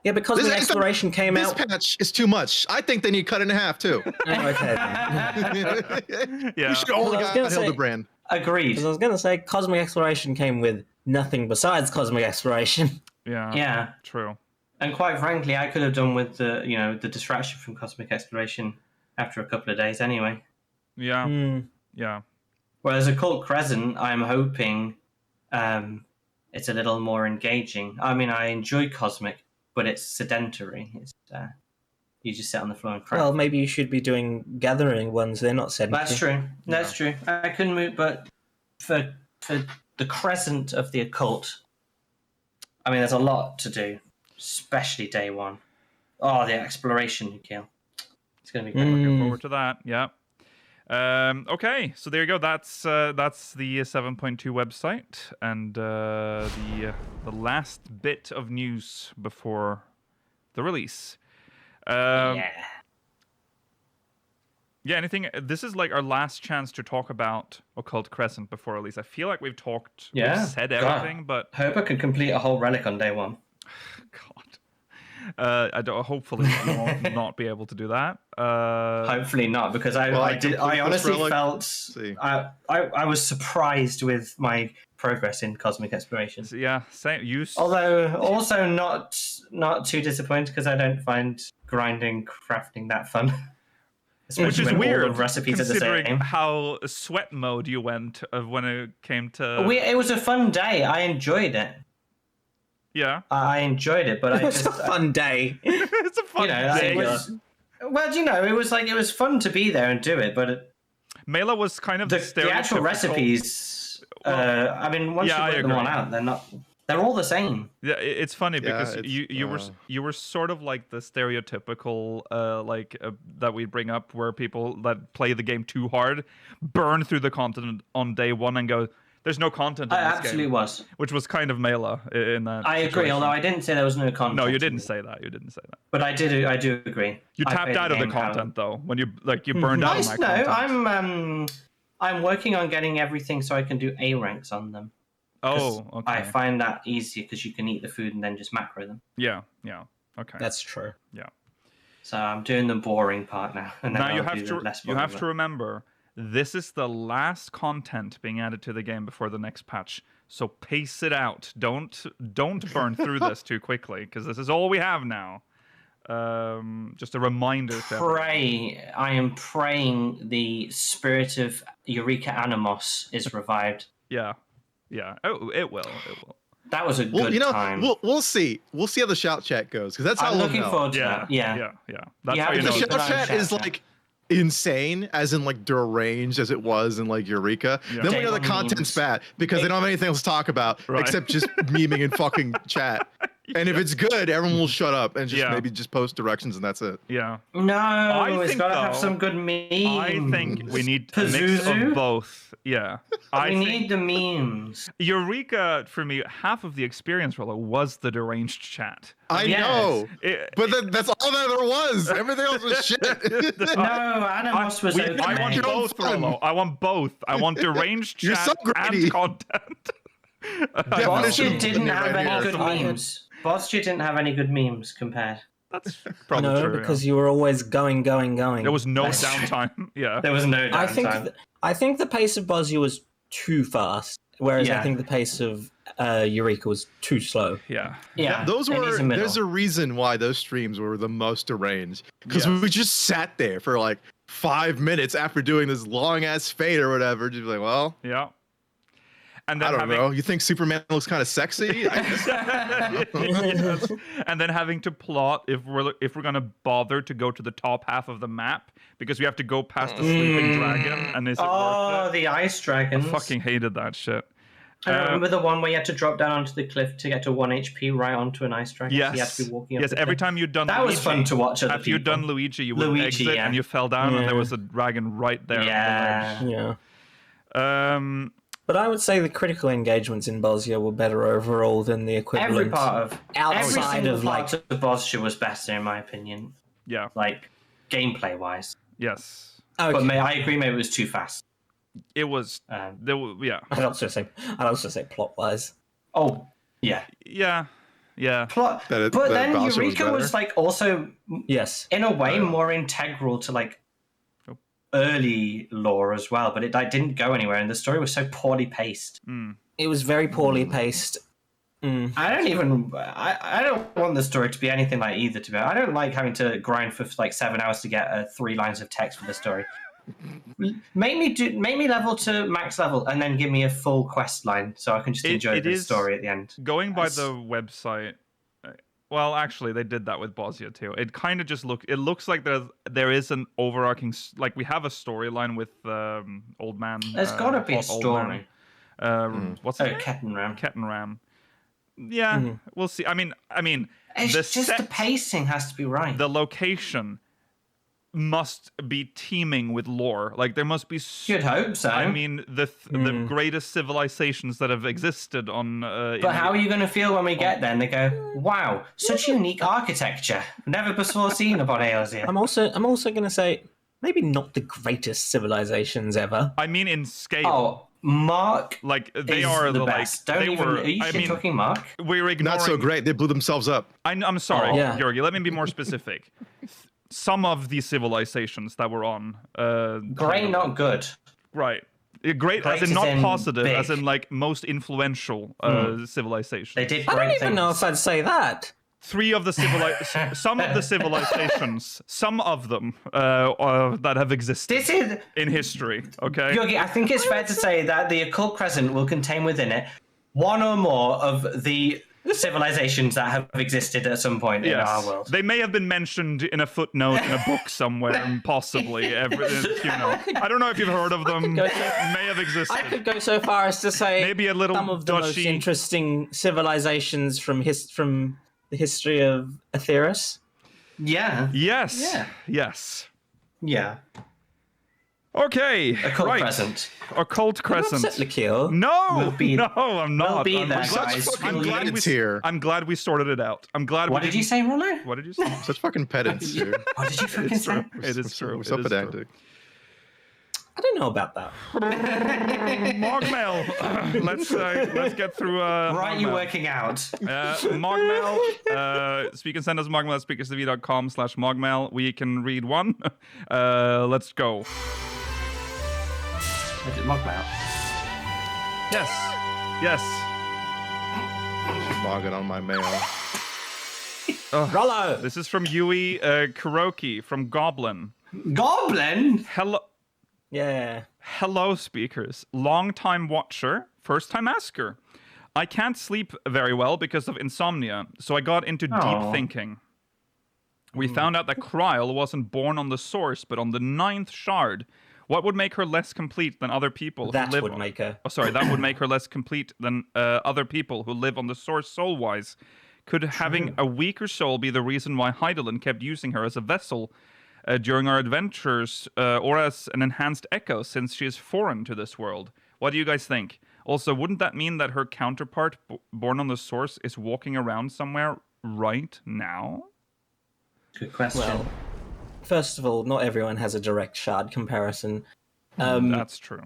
Yeah, but cosmic This- exploration came This out. patch is too much. I think they need cut in half too. Oh, okay, then. Yeah. We should only Well, I was got gonna say- Hildebrand. Agreed. Because I was going to say cosmic exploration came with nothing besides cosmic exploration. Yeah. Yeah. True. And quite frankly, I could have done with the distraction from cosmic exploration after a couple of days anyway. Yeah. Hmm. Yeah. Whereas a cult crescent, I'm hoping it's a little more engaging. I mean, I enjoy Cosmic, but it's sedentary. It's you just sit on the floor and craft. Well, maybe you should be doing gathering ones. They're not sedentary. That's true. That's true. I couldn't move, but for the crescent of the occult, I mean, there's a lot to do, especially day one. Oh, the exploration, Krile. It's going to be great. Looking forward to that. Yeah. Okay, so there you go. That's the 7.2 website and the last bit of news before the release. Yeah, anything? This is like our last chance to talk about Occult Crescent before release. I feel like we've said everything, but hope I can complete a whole relic on day one. God, hopefully you will not be able to do that. Hopefully not, because I honestly felt I was surprised with my progress in Cosmic Exploration. Yeah, same. Although also not too disappointed because I don't find grinding crafting that fun. Which is weird, all the recipes considering are the same. how sweat mode you went when it came to. It was a fun day. I enjoyed it. Yeah, I enjoyed it, but it was a fun day. It's a fun day. It was fun to be there and do it, but Mela was kind of the actual recipes. I mean, once you work them all out, they're all the same. Yeah, it's funny because you were sort of like the stereotypical that we bring up where people that play the game too hard burn through the content on day one and go, there's no content in this game. Absolutely was. Which was kind of Mela in that I agree, although I didn't say there was no content. No, you didn't say that. But I do agree. You tapped out of the content though when you burned out of my content. I'm working on getting everything so I can do A ranks on them. Oh, okay. I find that easier because you can eat the food and then just macro them. Yeah. Okay. That's true. Yeah. So I'm doing the boring part now. And then now you have to remember, this is the last content being added to the game before the next patch. So pace it out. Don't burn through this too quickly because this is all we have now. Just a reminder. I am praying the spirit of Eureka Animos is revived. Yeah. Oh, it will. That was a good time. We'll see. We'll see how the shout chat goes because that's how I'm looking forward to that. Yeah. That's how you the know. Shout chat is like insane, as in like deranged as it was in like Eureka. Yeah. Then we know the content's bad because they don't have anything else to talk about except just memeing and fucking chat. And if it's good, everyone will shut up and just maybe just post directions and that's it. Yeah. No, it's got to have some good memes. I think we need a mix of both. Yeah. We need the memes. Eureka, for me, half of the experience roller was the deranged chat. I know. But that's all that there was. Everything else was shit. No, Animos was okay. I want both, Rollo. I want both. I want deranged chat and content. Bostia didn't have any good memes. Bostia didn't have any good memes compared. That's probably true. Because you were always going. There was no downtime. Yeah. There was no downtime. I think the pace of Bossia was too fast, whereas I think the pace of Eureka was too slow. Yeah. There's a reason why those streams were the most deranged. Because we just sat there for like 5 minutes after doing this long ass fade or whatever. Just like, well. Yeah. And then I don't know. You think Superman looks kind of sexy? And then having to plot if we're gonna bother to go to the top half of the map because we have to go past the sleeping dragon. And is it worth it? The ice dragons! I fucking hated that shit. I remember the one where you had to drop down onto the cliff to get to 1 HP right onto an ice dragon. Yes. So you had to be walking up the every cliff. time you'd done that Luigi, was fun to watch. After you'd done Luigi, you would exit and you fell down and there was a dragon right there. Yeah. But I would say the critical engagements in Bossia were better overall than the equivalent. Every part of the Bossia was better in my opinion. Yeah. Like gameplay wise. Yes. Okay. But I agree. Maybe it was too fast. It was. I'd also say plot wise. Oh yeah. Yeah. Plot. But then Eureka was like also in a way more integral to like early lore as well, but it didn't go anywhere, and the story was so poorly paced. It was very poorly paced. I don't want the story to be anything like either. To be honest, I don't like having to grind for like 7 hours to get 3 lines of text for the story. Make me level to max level, and then give me a full quest line so I can just enjoy the story at the end. Going by the website. Well, actually, they did that with Bosnia too. It kind of just looks like there is an overarching, like we have a storyline with old man. There's got to be a story. What's it? Kettenram. Kettenram. Yeah, we'll see. I mean, it's the pacing has to be right. The location must be teeming with lore. Like there must be. You'd hope so. I mean, the greatest civilizations that have existed on. But how are you going to feel when we get there and they go, "Wow, such unique architecture, never before seen upon Eorzea"? I'm also going to say maybe not the greatest civilizations ever. I mean, in scale. Oh, Mark, like they are the best. Like, Are you talking Mark? We're ignoring. Not so great. They blew themselves up. I'm sorry, yeah. Georgi. Let me be more specific. Some of the civilizations that were on great, not good. Right. Great as in not positive, as in like most influential civilizations. They did. I don't even know if I'd say that. Some of the civilizations, some of them that have existed in history. Okay. Georgi, I think it's fair to say that the occult crescent will contain within it one or more of the civilizations that have existed at some point in our world. They may have been mentioned in a footnote in a book somewhere, and possibly, I don't know if you've heard of them. May have existed. I could go so far as to say maybe a little some of the most interesting civilizations from the history of Aetheris. Yeah. Yes. Yeah. Yes. Yeah. Okay. Occult crescent. Occult crescent. No, I'm not. We'll be there, guys. I'm glad we sorted it out. I'm glad. What did you say, Rollo? What did you say? Such fucking pedants, dude. What did you fucking say? It is true. We're so pedantic. I don't know about that. MogMail. Let's get through. Right, you working out. MogMail. So you can send us MogMail at speakerstv.com/MogMail. We can read one. Let's go. Is it MogMail? Yes. She's mogging on my mail. Rollo. This is from Yui Kuroki from Goblin. Goblin? Hello. Yeah. Hello, speakers. Long-time watcher, first-time asker. I can't sleep very well because of insomnia, so I got into deep thinking. We found out that Krile wasn't born on the source, but on the 9th shard. What would make her less complete than other people That who live would make her. that would make her less complete than other people who live on the source soul-wise. Could having a weaker soul be the reason why Heidelin kept using her as a vessel during our adventures, or as an enhanced echo, since she is foreign to this world? What do you guys think? Also, wouldn't that mean that her counterpart, born on the source, is walking around somewhere right now? Good question. Well, first of all, not everyone has a direct shard comparison. That's true.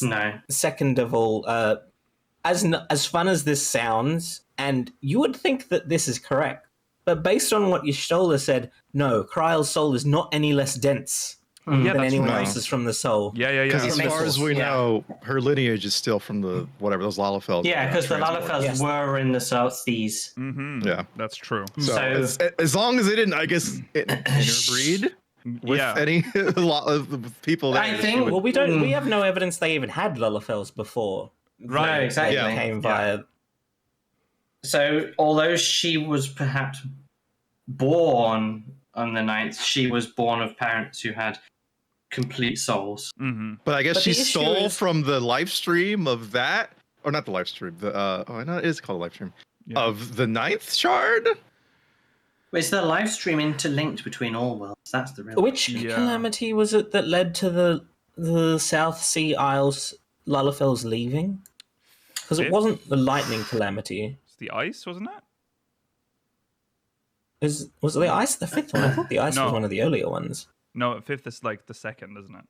No. Second of all, as fun as this sounds, and you would think that this is correct, but based on what Y'shtola said, no, Krile's soul is not any less dense than anyone else's from the soul. Yeah. Because as far as we know, her lineage is still from the those Lalafels. Yeah, because the Lalafels were in the Southeast. Mm-hmm. Yeah, that's true. So as long as they didn't, I guess, interbreed with any a lot of people. I think. Well, we don't. We have no evidence they even had Lalafels before. Right. No, exactly. They came via. So, although she was perhaps born on the 9th, she was born of parents who had complete souls. Mm-hmm. But I guess she stole from the live stream of that, or not the live stream. I know it is called a live stream of the 9th shard. Is the live stream interlinked between all worlds? That's the real. Which calamity was it that led to the South Sea Isles Lalafels leaving? Because it wasn't the lightning calamity. It's the ice, wasn't it? Was it the ice the 5th one? I thought the ice was one of the earlier ones. No, 5th is like the 2nd, isn't it?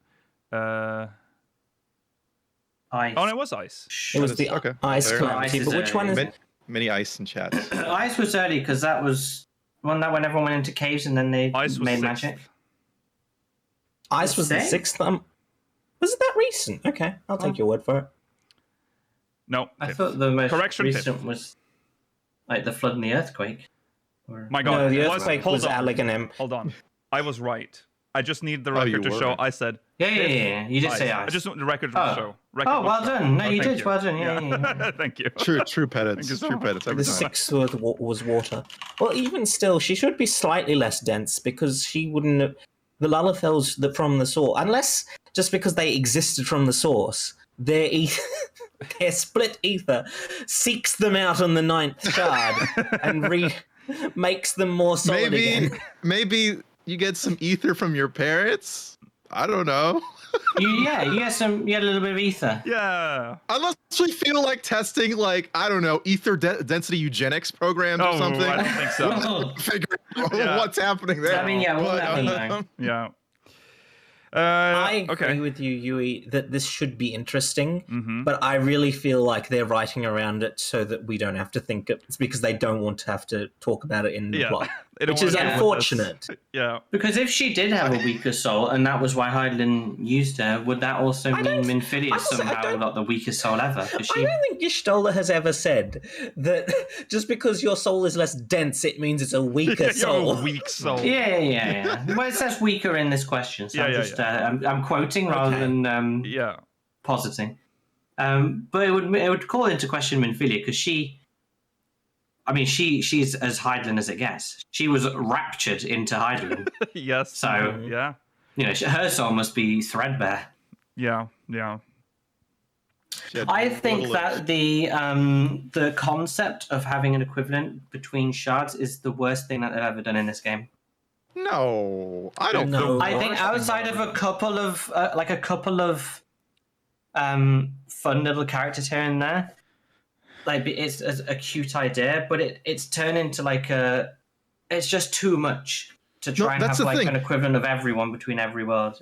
Ice. Oh, no, it was ice. It was the ice calamity. But which one is many ice in chat? Ice was early because that was when everyone went into caves and then they made magic. Ice was the 6th. Was it that recent? Okay, I'll take your word for it. No, I thought the most recent was like the flood and the earthquake. My God, no, the earthquake was Alleganem. Hold on, I was right. I just need the record to show. I said. Yeah. You did say ice. I just want the record to show. Well done. No, you did. Well done. Yeah. Thank you. True pedants. True pedants. The sixth was water. Well, even still, she should be slightly less dense because she wouldn't have... The Lalafels from the source, unless just because they existed from the source, their split ether seeks them out on the 9th shard and makes them more solid again. Maybe you get some ether from your parents? I don't know. You get a little bit of ether. Yeah. Unless we feel like testing, like, I don't know, ether density eugenics programs or something. I don't think so. Figure out what's happening there. I mean, we'll never know. Yeah. I agree with you, Yui, that this should be interesting, but I really feel like they're writing around it so that we don't have to think it's because they don't want to have to talk about it in the plot, which is unfortunate. Yeah. Because if she did have a weaker soul, and that was why Hydaelyn used her, would that also mean Minfidius somehow got the weakest soul ever? I don't think Y'shtola has ever said that just because your soul is less dense, it means it's a weaker soul. A weak soul. Yeah. Well, it says weaker in this question, so I'm quoting rather than positing. But it would call into question Minfilia because she's as Hydaelyn as it gets. She was raptured into Hydaelyn. Yes. So her soul must be threadbare. Yeah. I think that the concept of having an equivalent between shards is the worst thing that they've ever done in this game. No, I don't know. I think outside of a couple of fun little characters here and there, like it's a cute idea, but it's turned into it's just too much to try and have an equivalent of everyone between every world.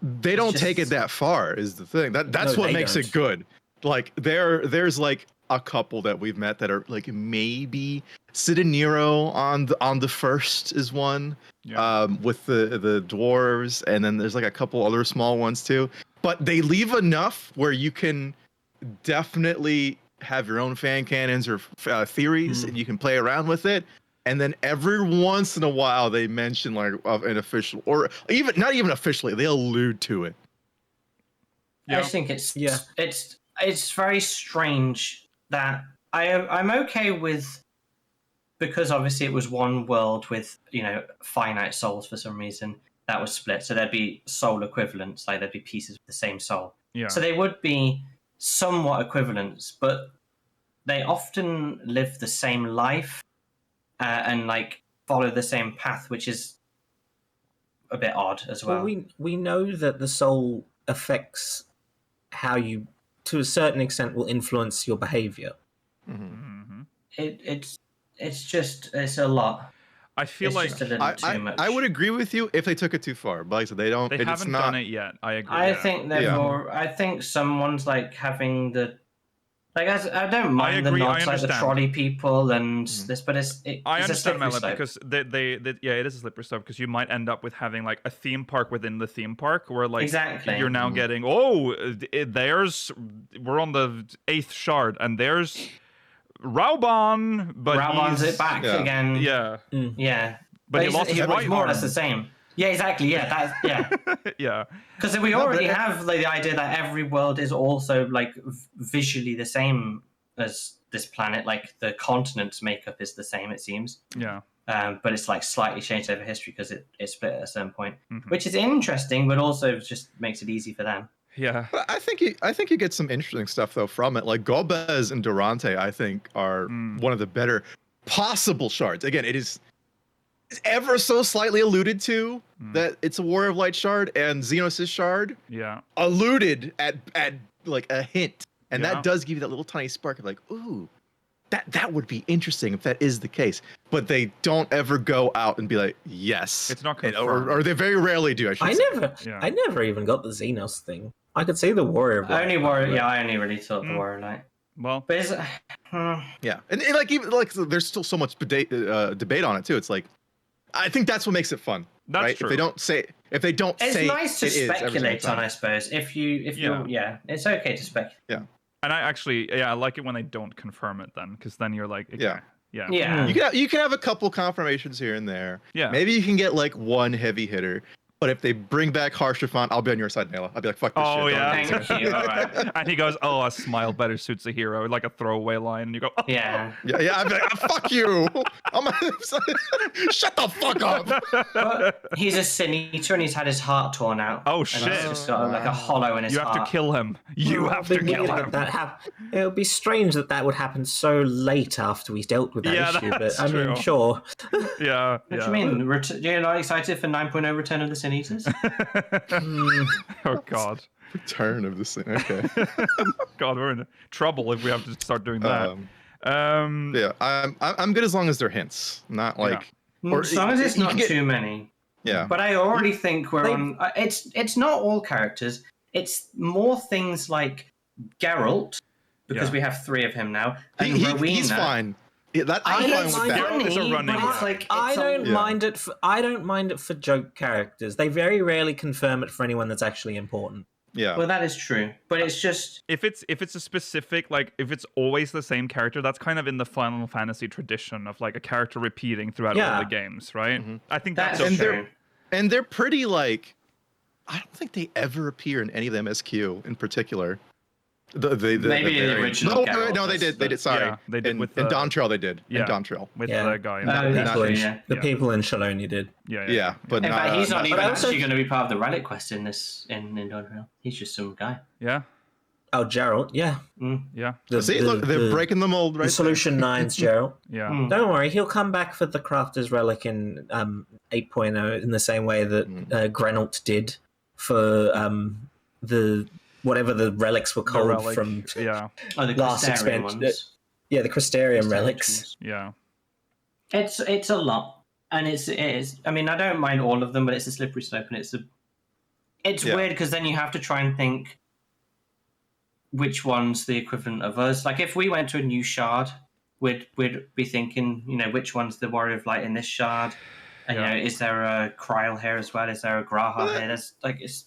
They don't take it that far is the thing. That's what makes it good. Like there's like a couple that we've met that are like maybe Sid and Nero on the first is one with the dwarves, and then there's like a couple other small ones too. But they leave enough where you can definitely have your own fan canons or theories, and you can play around with it. And then every once in a while they mention like an official, or even not even officially, they allude to it. I think it's very strange that I'm okay with, because obviously it was one world with finite souls for some reason that was split, so there'd be soul equivalents, like there'd be pieces of the same soul. Yeah. So they would be somewhat equivalents, but they often live the same life and like follow the same path, which is a bit odd as well. We know that the soul affects how you, to a certain extent, will influence your behavior. Mm-hmm. It's a lot. I feel it's like just a little too much. I would agree with you if they took it too far, but like I said, they don't. They haven't done it yet. I agree. I think they're more. I think someone's like having the. Like I don't mind the nods, like the trolley people and this, but I understand, Mela, because it is a slippery slope, because you might end up with having like a theme park within the theme park, where like you're now getting we're on the 8th shard and there's Raubon, but Raubon's it back again. Yeah. Yeah. But he lost his right more arm. or less the same. Yeah, exactly. Yeah, yeah. Because we already have the idea that every world is also like visually the same as this planet. Like the continent's makeup is the same, it seems. Yeah. But it's like slightly changed over history because it split at a certain point, which is interesting, but also just makes it easy for them. Yeah. But I think you get some interesting stuff though from it. Like Gobez and Durante, I think, are one of the better possible shards. Again, it is ever so slightly alluded to that it's a War of Light shard, and Xenos' shard alluded at like a hint, and that does give you that little tiny spark of like, ooh, that would be interesting if that is the case. But they don't ever go out and be like, yes, it's not confirmed. or they very rarely do. I never even got the Xenos thing. I could see the Warrior of Light. I only really thought the Warrior of Light. Well, but is and like even like there's still so much debate on it too. It's like, I think that's what makes it fun. That's right? true. If they don't it's say nice to speculate on, I suppose. If you it's okay to speculate. Yeah. And I actually I like it when they don't confirm it then, because then you're like, okay, yeah. You can have a couple confirmations here and there. Yeah. Maybe you can get like one heavy hitter, But if they bring back harsher font, I'll be on your side, Nayla. I'll be like, fuck this shit. Oh, yeah. Thank you. All right. And he goes, "Oh, a smile better suits a hero," like a throwaway line, and you go, "Oh. Yeah. Yeah, I'd be like, fuck you. Shut the fuck up. But he's a sin eater and he's had his heart torn out. Oh, And shit. he's just got like a hollow in his You heart. have to kill him. You have to kill him." It would be strange that would happen so late after we dealt with that issue, that's but I mean, true. sure. Yeah. What do you mean? You're not excited for 9.0 Return of the Sin Eaters? Oh, God. Return of the sin. Okay. God, we're in trouble if we have to start doing that. Yeah, I'm good as long as they're hints, not like. Or as long as it's not too many. Yeah. But I already think we're on. It's not all characters. It's more things like Geralt, because we have 3 of him now. And Rowena. He's fine. Yeah, I'm fine with that. Geralt is a running but it's guy. like, I don't mind it. I don't mind it for joke characters. They very rarely confirm it for anyone that's actually important. Yeah. Well, that is true, but it's just If it's a specific, like, if it's always the same character, that's kind of in the Final Fantasy tradition of like a character repeating throughout all the games, right? I think that's That's okay. true. And they're pretty like. I don't think they ever appear in any of them SQ in particular. Maybe the original. No, they did. They did. Sorry, Yeah, they did in, with in the- Dawn Trail. They did. Yeah. In Dawn Trail. With Yeah. the guy in Oh, that. that's true, The people in Shaloni did. Yeah, but In not. fact, he's not even also- actually going to be part of the relic quest in this in Dawn Trail. He's just some guy. Yeah. Oh, Geralt, yeah. Yeah. See, look, they're breaking the mold, right? The Solution 9's Geralt. Yeah. Mm. Don't worry, he'll come back for the Crafter's Relic in 8.0 in the same way that Grenault did for the whatever the relics were The called relic, from yeah. Oh, the last Crystarian expansion. ones. Yeah, the Crystarium relics. Yeah. It's a lot, and it is. I mean, I don't mind all of them, but it's a slippery slope, and it's weird because then you have to try and think which one's the equivalent of us. Like if we went to a new shard, we'd be thinking, which one's the Warrior of Light in this shard, and is there a Krile here as well? Is there a Graha here? That's like it's.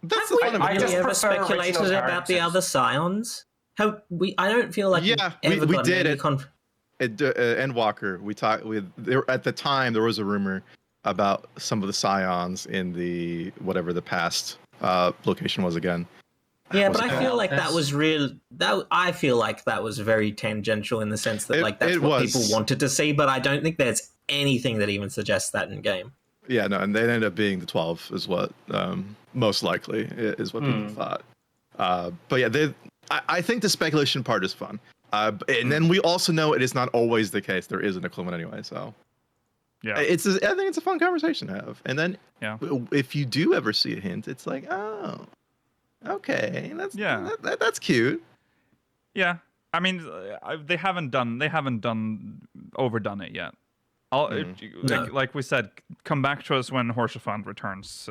That's Have the fun of we it. I just ever prefer speculated original about the characters. other Scions? Have we? I don't feel like Yeah, we've ever we gotten did any it. Endwalker, we talked with at the time there was a rumor about some of the scions in the whatever the past location was again. Yeah, Was but it I feel called? like that was real. I feel like that was very tangential in the sense that that's it what was. people wanted to see. But I don't think there's anything that even suggests that in game. Yeah, no, and they ended up being the 12 is what most likely is what people thought. But yeah, I think the speculation part is fun. And then we also know it is not always the case. There is an equivalent anyway, so Yeah. I think it's a fun conversation to have. And then Yeah. if you do ever see a hint, it's like, oh, okay, that's cute. Yeah. I mean, they haven't overdone it yet. Like we said, come back to us when Horsefand returns.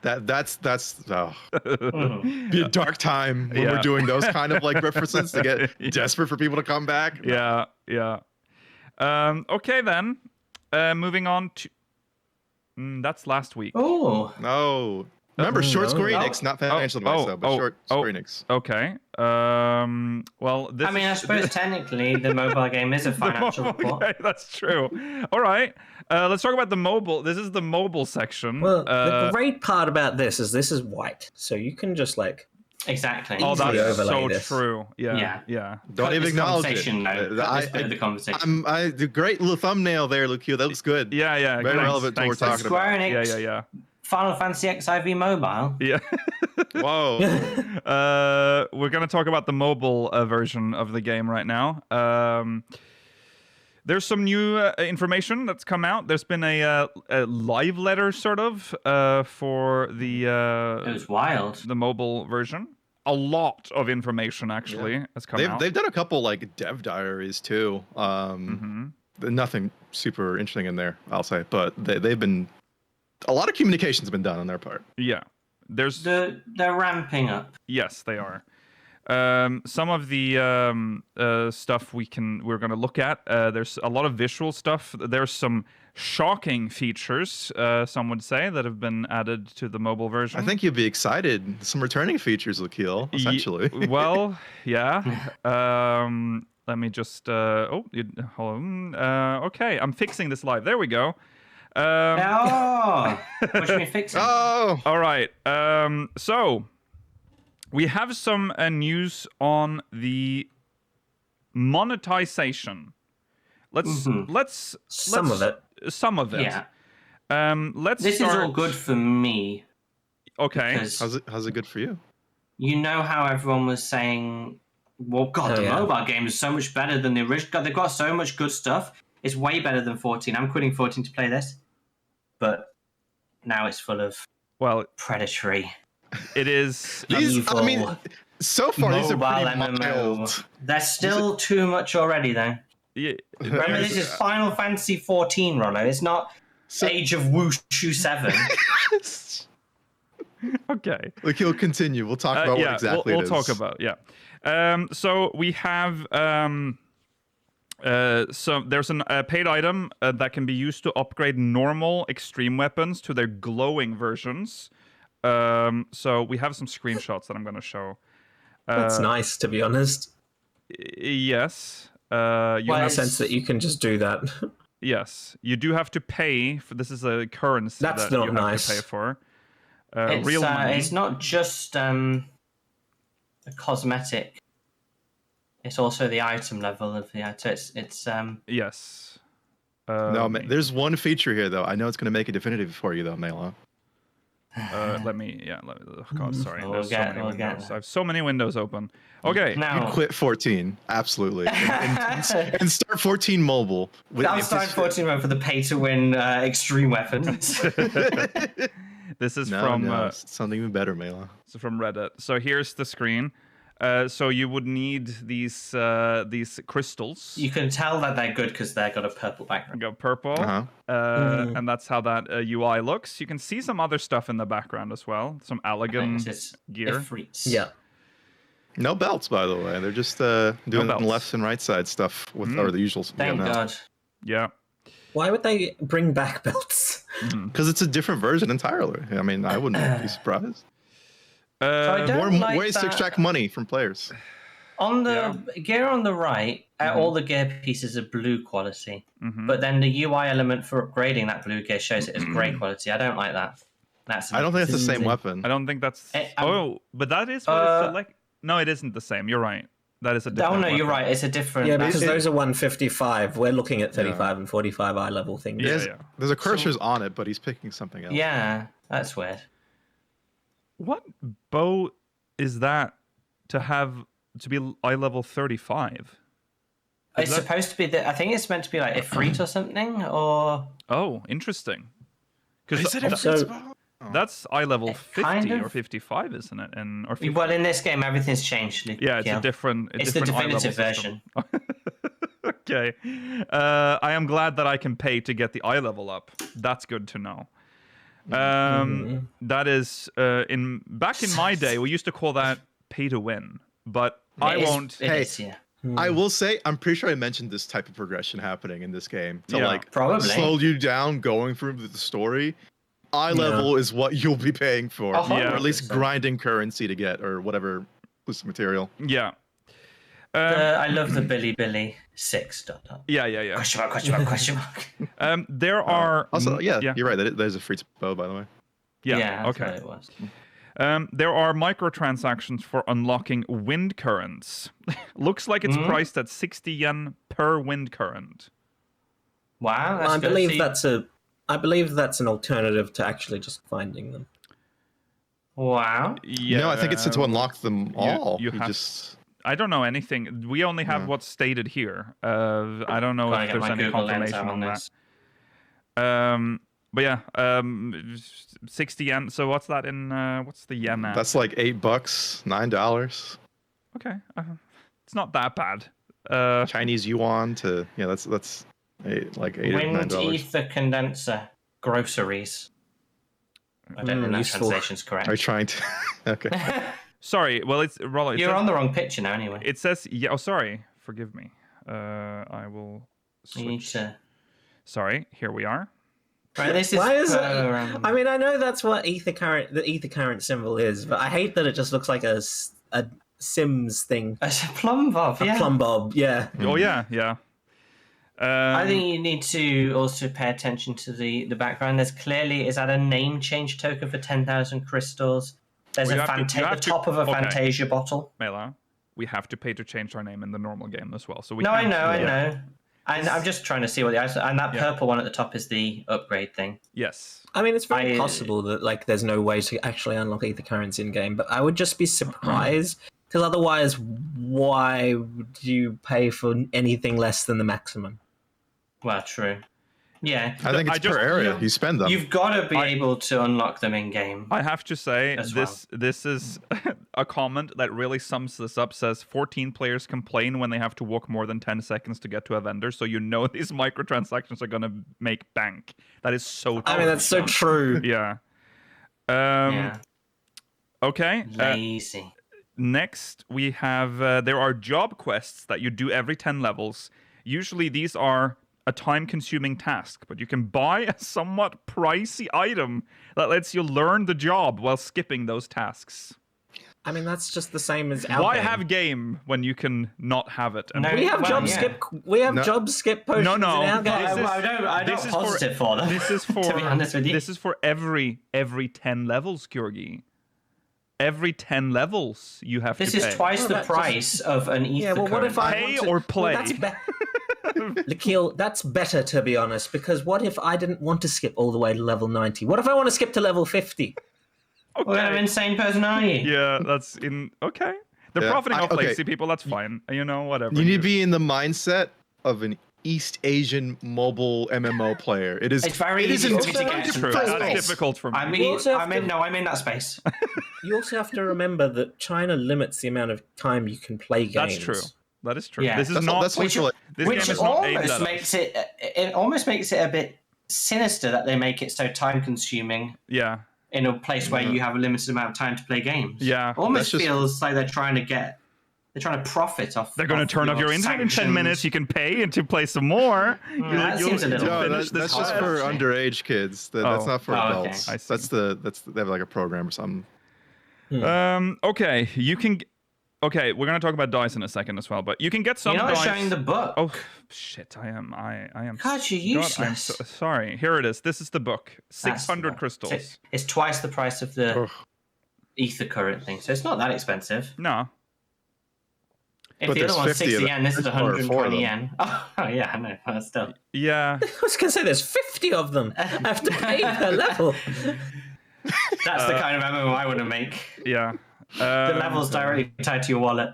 That's be a dark time when we're doing those kind of like references to get desperate for people to come back. Yeah. Okay then. Moving on to. That's last week. Oh, No. Remember, short Square Enix, not financial advice though, but short Square Enix. Okay. Well, this. I mean, I suppose technically the mobile game is a financial report. Okay, that's true. All right. Let's talk about the mobile. This is the mobile section. Well, the great part about this is white, so you can just like. Exactly. Oh, easily that's overlay so this. true. Yeah. Don't even acknowledge conversation, it. No. Cut this bit of the conversation. The great little thumbnul there, Lucio. That looks good. Yeah. Very thanks, relevant to what we're thanks. talking Square about. Enix, Yeah. Final Fantasy XIV Mobile. Yeah. Whoa. We're going to talk about the mobile version of the game right now. There's some new information that's come out. There's been a live letter, sort of, for the It was wild. the mobile version. A lot of information actually has come out. They've done a couple like dev diaries too. Nothing super interesting in there, I'll say, but they've been a lot of communication's been done on their part. Yeah, there's They're ramping up. yes, they are. Some of the stuff we're going to look at. There's a lot of visual stuff. There's some shocking features, some would say, that have been added to the mobile version. I think you'd be excited. Some returning features, Lakil, essentially. Well, yeah. Let me just. Hold on. Okay, I'm fixing this live. There we go. Oh, what do you mean fixing? Oh, All right. So we have some news on the monetization. Let's Some of it. Some of it. Yeah. Let's This start. is all good for me. Okay. Because how's it good for you? you know how everyone was saying, well, God, the mobile game is so much better than the original. God, they've got so much good stuff. It's way better than 14. I'm quitting 14 to play this. But now it's full of predatory. It is. Evil. I mean, so far these are pretty MMO. mild. There's still too much already, though. Yeah, Remember, this is Final Fantasy 14, Rollo. It's not Age of Wushu 7. Okay. Like, he'll continue. We'll talk about what exactly we'll it is. talk about, so we have so there's a paid item that can be used to upgrade normal extreme weapons to their glowing versions. So we have some screenshots that I'm going to show. That's nice, to be honest. Yes. In the sense that you can just do that. Yes. You do have to pay for this. Is a currency That's that not you nice. have to pay for. It's, money. It's not just a cosmetic. It's also the item level of the item. It's Yes. No, there's one feature here though. I know it's going to make it definitive for you though, Mela. God, sorry. There's so many windows. I have so many windows open. Okay. Now, You'd quit 14, absolutely, and start 14 mobile. I'll start 14 mode for the pay-to-win extreme weapons. This is from something even better, Mela. So from Reddit. So here's the screen. So you would need these crystals. You can tell that they're good because they've got a purple background. Go purple, and that's how that UI looks. You can see some other stuff in the background as well. Some elegant gear. Yeah. No belts, by the way. They're just doing left and right side stuff with or the usual. Thank God. Yeah. Why would they bring back belts? Because it's a different version entirely. I mean, I wouldn't be surprised. So more ways to extract money from players. On the gear on the right, all the gear pieces are blue quality, but then the UI element for upgrading that blue gear shows it as grey quality. I don't like that. I don't think it's the same weapon. I don't think that's. But that is what it's select. No, it isn't the same. You're right. That is a different. Oh no, weapon. you're right. It's a different. Yeah, because those are 155. We're looking at 35 and 45 eye level things. There's a cursor's on it, but he's picking something else. Yeah, that's weird. What bow is that to be eye level 35? It's supposed to be. I think it's meant to be like Ifrit or something. Or oh, interesting. Because that's eye level 50 or 55, isn't it? Or 50. Well, in this game, everything's changed. Yeah, it's a different. It's the definitive version. Okay, I am glad that I can pay to get the eye level up. That's good to know. That is back in my day, we used to call that pay to win, but I won't. I will say, I'm pretty sure I mentioned this type of progression happening in this game to probably slow you down going through the story. Eye level is what you'll be paying for, or at least grinding currency to get, or whatever exclusive material. Yeah. I love the Billy 6. Yeah. Question mark. There are also you're right. There's a free bow, by the way. Yeah. That's okay. what it was. There are microtransactions for unlocking wind currents. Looks like it's priced at 60 yen per wind current. Wow. I believe that's an alternative to actually just finding them. Wow. Yeah. No, I think it's to unlock them all. You have, I don't know anything. We only have what's stated here. I don't know if there's any confirmation on that. But yeah, 60 yen. So what's that in? What's the yen at? That's like $8, $9. Okay, it's not that bad. Chinese yuan to that's like $8 or Wind $9. ether condenser groceries. I don't think that translation's correct. Are you trying to? Okay. Sorry. Well, it's Rollo. You're on the wrong picture now, anyway. It says Oh, sorry. Forgive me. I will switch. You need to... Sorry. Here we are. Right, this is. Why is it? I mean, I know that's what the ether current symbol is, but I hate that it just looks like a Sims thing. It's a plumb bob. A plumb bob. Yeah. Oh yeah. I think you need to also pay attention to the background. There's clearly, is that a name change token for 10,000 crystals? There's the top of a Fantasia bottle. Mela, we have to pay to change our name in the normal game as well. So we I know. And I'm just trying to see what the and that purple one at the top is the upgrade thing. Yes. I mean, it's very possible that like there's no way to actually unlock Aether currency in game, but I would just be surprised because otherwise, why would you pay for anything less than the maximum? Well, true. Yeah, I think it's per area. You spend them. You've got to be able to unlock them in game. I have to say this is a comment that really sums this up. Says 14 players complain when they have to walk more than 10 seconds to get to a vendor. So you know these microtransactions are gonna make bank. That is so. I mean, that's so true. Yeah. Okay. Lazy. Next, we have there are job quests that you do every 10 levels. Usually, these are a time-consuming task, but you can buy a somewhat pricey item that lets you learn the job while skipping those tasks. I mean, that's just the same as our Why game. have game when you can not have it? And we have job skip. We have job skip potions in our game. I don't positive for them. This is for. To be honest with you, this is for every 10 levels, Georgi. Every 10 levels you have to pay. This is twice the price of an Aether. Yeah, well, what if I pay or play? Lakil, that's better, to be honest, because what if I didn't want to skip all the way to level 90? What if I want to skip to level 50? Okay. What kind of insane person are you? Yeah, that's in... Okay. They're profiting off lazy people, that's fine. You know, whatever. You need to be in the mindset of an East Asian mobile MMO player. It is. It's very easy to get true. That's difficult for me. I'm in that space. You also have to remember that China limits the amount of time you can play games. That's true. That is true. Yeah. This is not. Which almost makes it. It almost makes it a bit sinister that they make it so time consuming. Yeah. In a place where you have a limited amount of time to play games. Yeah. Almost feels like they're trying to profit off. They're going to turn off your internet in 10 minutes. You can pay and to play some more. That seems a little. No, that's just for underage kids. That's not for adults. Okay. That's they have like a program or something. Okay, you can. Okay, we're gonna talk about dice in a second as well, but you can get some. You're not dice. showing the book. Oh shit! I am. God, you're useless. I'm so sorry. Here it is. This is the book. 600 crystals. It's twice the price of the Aether current thing, so it's not that expensive. No. If the other one's 60 yen, this is 120 yen. Oh yeah, I know. But still. Yeah. I was gonna say there's 50 of them. I have to pay per level. That's the kind of MMO I want to make. Yeah. The level's directly tied to your wallet.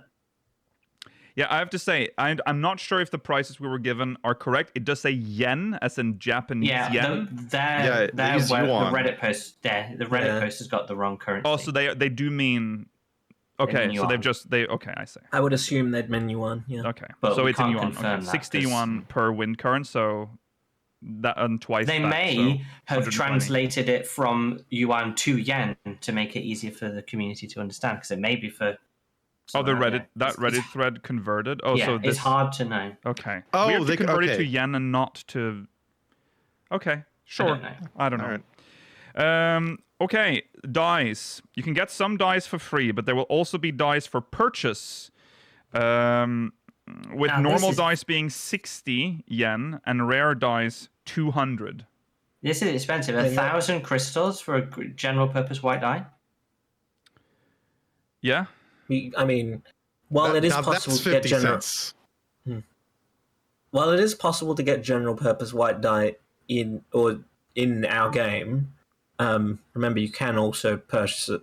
Yeah, I have to say, I'm not sure if the prices we were given are correct. It does say yen, as in Japanese yen. The Reddit post has got the wrong currency. Oh, so they do mean. Okay, so okay, I see. I would assume they'd mean yuan. Yeah. Okay, but so it's in yuan. Okay. 60 yuan per wind current, so that and twice. They may have translated it from yuan to yen to make it easier for the community to understand, because it may be for. Oh, the Reddit thread converted. Oh, yeah, so it's hard to know. Okay. Oh, we have to convert it to yen and not to. Okay, sure. I don't know. Right. Okay, dice. You can get some dice for free, but there will also be dice for purchase. With normal dice being 60 yen and rare dice 200. This is expensive. 1,000 crystals for a general purpose white die. Yeah. I mean, while it is possible to get general, while it is possible to get general purpose white die in our game, remember you can also purchase it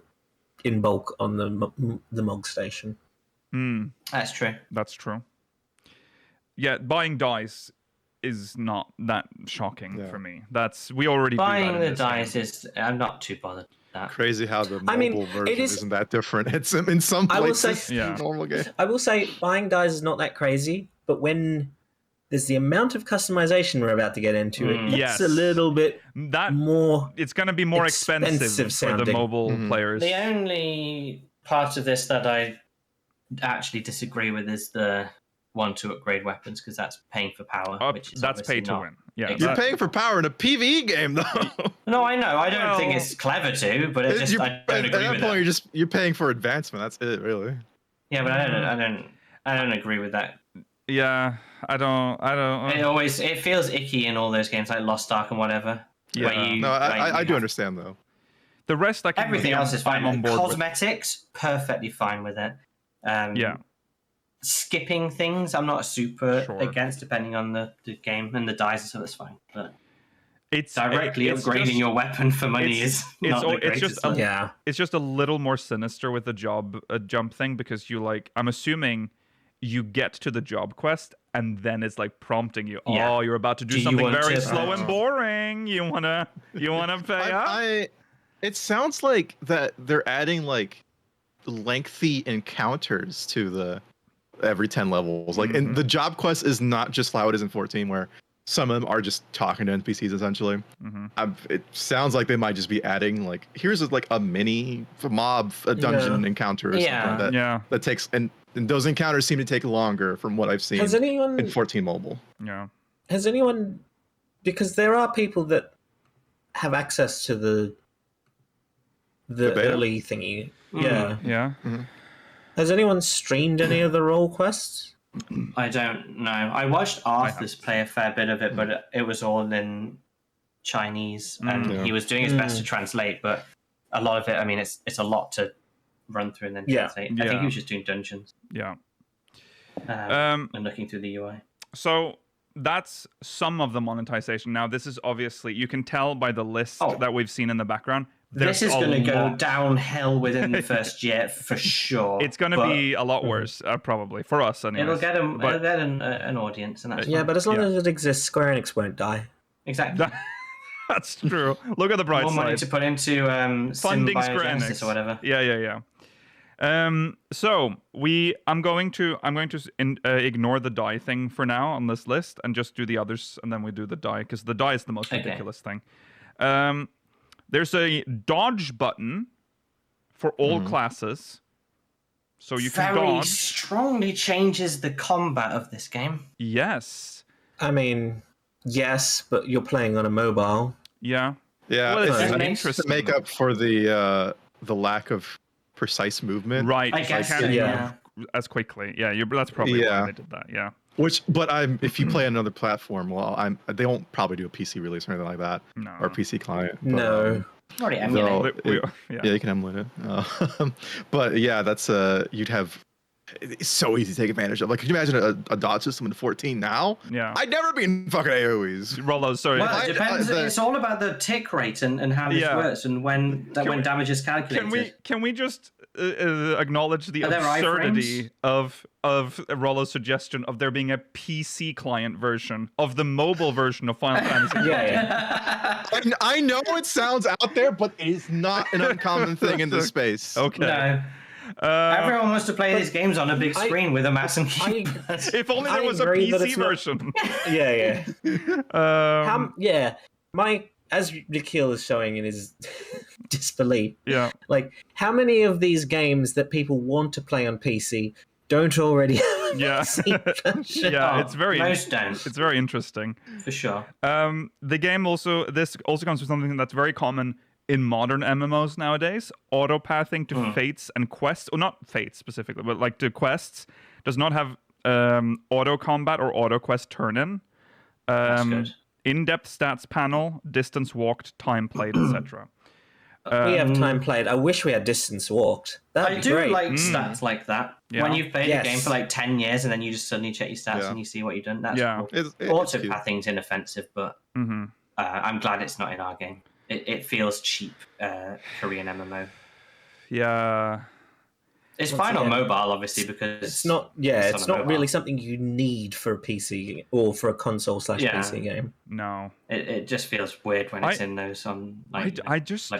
in bulk on the Mog station. That's true. That's true. Yeah, buying dice is not that shocking for me. We already buying do the dice is. I'm not too bothered. That. Crazy how the mobile version isn't that different. It's in some places. Normal game. I will say buying dice is not that crazy, but when there's the amount of customization we're about to get into, it gets a little bit more. It's going to be more expensive for the mobile players. The only part of this that I actually disagree with is the one to upgrade weapons, because that's paying for power. Which is that's pay to win. Yeah, you're paying for power in a PvE game, though. No, I know. I don't think it's clever to, but I don't agree with that. At that point, you're paying for advancement. That's it, really. Yeah, but I don't agree with that. Yeah, I don't. It feels icky in all those games like Lost Ark and whatever. Yeah. No, I do understand though. The rest I can Everything else is fine. I'm on board Cosmetics, perfectly fine with it. Yeah. Skipping things, I'm not super Sure. against, depending on the game and the dice, so that's fine. But it's directly it's upgrading just, your weapon for money is not the greatest. It's just a little more sinister with the jump thing, because you like, I'm assuming you get to the job quest and then it's like prompting you. Yeah. Oh, you're about to do something very slow and boring. You wanna pay up? It sounds like that they're adding like lengthy encounters to the every 10 levels. Like, and the job quest is not just how it is in 14, where some of them are just talking to NPCs essentially. It sounds like they might just be adding like, here's like a mini mob, a dungeon encounter or something that takes, and those encounters seem to take longer from what I've seen in 14 mobile. Yeah. Has anyone, because there are people that have access to the early thingy. Yeah. Yeah. Has anyone streamed any of the role quests? I don't know. I watched Arthur's play a fair bit of it, but it was all in Chinese, and he was doing his best to translate. But a lot of it, I mean, it's a lot to run through and then translate. I think he was just doing dungeons. Yeah. And looking through the UI. So that's some of the monetization. Now, this is obviously, you can tell by the list that we've seen in the background. This is going to go downhill within the first year for sure. It's going to be a lot worse, probably for us. Anyways. It'll get an audience, and that's fine. But as long as it exists, Square Enix won't die. Exactly. That's true. Look at the bright side. More money to put into funding Square Enix or whatever. Yeah. So I'm going to ignore the die thing for now on this list and just do the others, and then we do the die, because the die is the most ridiculous thing. There's a dodge button for all classes, so you can dodge. Very strongly changes the combat of this game. Yes. I mean, yes, but you're playing on a mobile. Yeah. Yeah. Well, it's interesting to make up for the lack of precise movement. Right. I guess. As quickly. Yeah. That's probably why they did that. Yeah. If you play another platform, they won't probably do a PC release or anything like that, or a PC client. But, no. Already emulate. You can emulate it. But yeah, that's you'd have. It's so easy to take advantage of. Like, could you imagine a dodge system in 14 now? Yeah. I'd never be in fucking AoEs. Rollo, sorry. Well, it depends. It's all about the tick rate and how this works, and when damage is calculated. Can we just acknowledge the absurdity of Rollo's suggestion of there being a PC client version of the mobile version of Final Fantasy? I know it sounds out there, but it is not an uncommon thing in this space. Okay. No. Everyone wants to play these games on a big screen with a mouse and keyboard. If only there was a PC version. As Nikhil is showing in his disbelief. Yeah. Like, how many of these games that people want to play on PC don't already have a PC version? It's very most don't. It's very interesting. For sure. The game this also comes with something that's very common in modern MMOs nowadays. Auto-pathing to fates and quests, or not fates specifically, but like to quests, does not have auto-combat or auto-quest turn-in. That's good. In-depth stats panel, distance walked, time played, etc. We have time played. I wish we had distance walked. That'd be great. Like stats like that. Yeah. When you've played a game for like 10 years and then you just suddenly check your stats and you see what you've done. That's cool. Auto-pathing's inoffensive, but I'm glad it's not in our game. It feels cheap, Korean MMO. Yeah. It's fine on mobile, obviously, because it's not. Yeah, it's not really something you need for a PC or for a console / PC game. No, it just feels weird when it's in those on like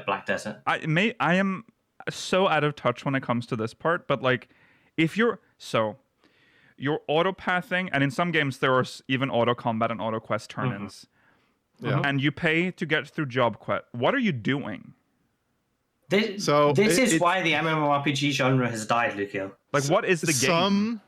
Black Desert. I am so out of touch when it comes to this part, but like, if you're auto pathing, and in some games there are even auto combat and auto quest turn-ins, and you pay to get through job quest. What are you doing? This is why the MMORPG genre has died, Lucio. Like, what is the game?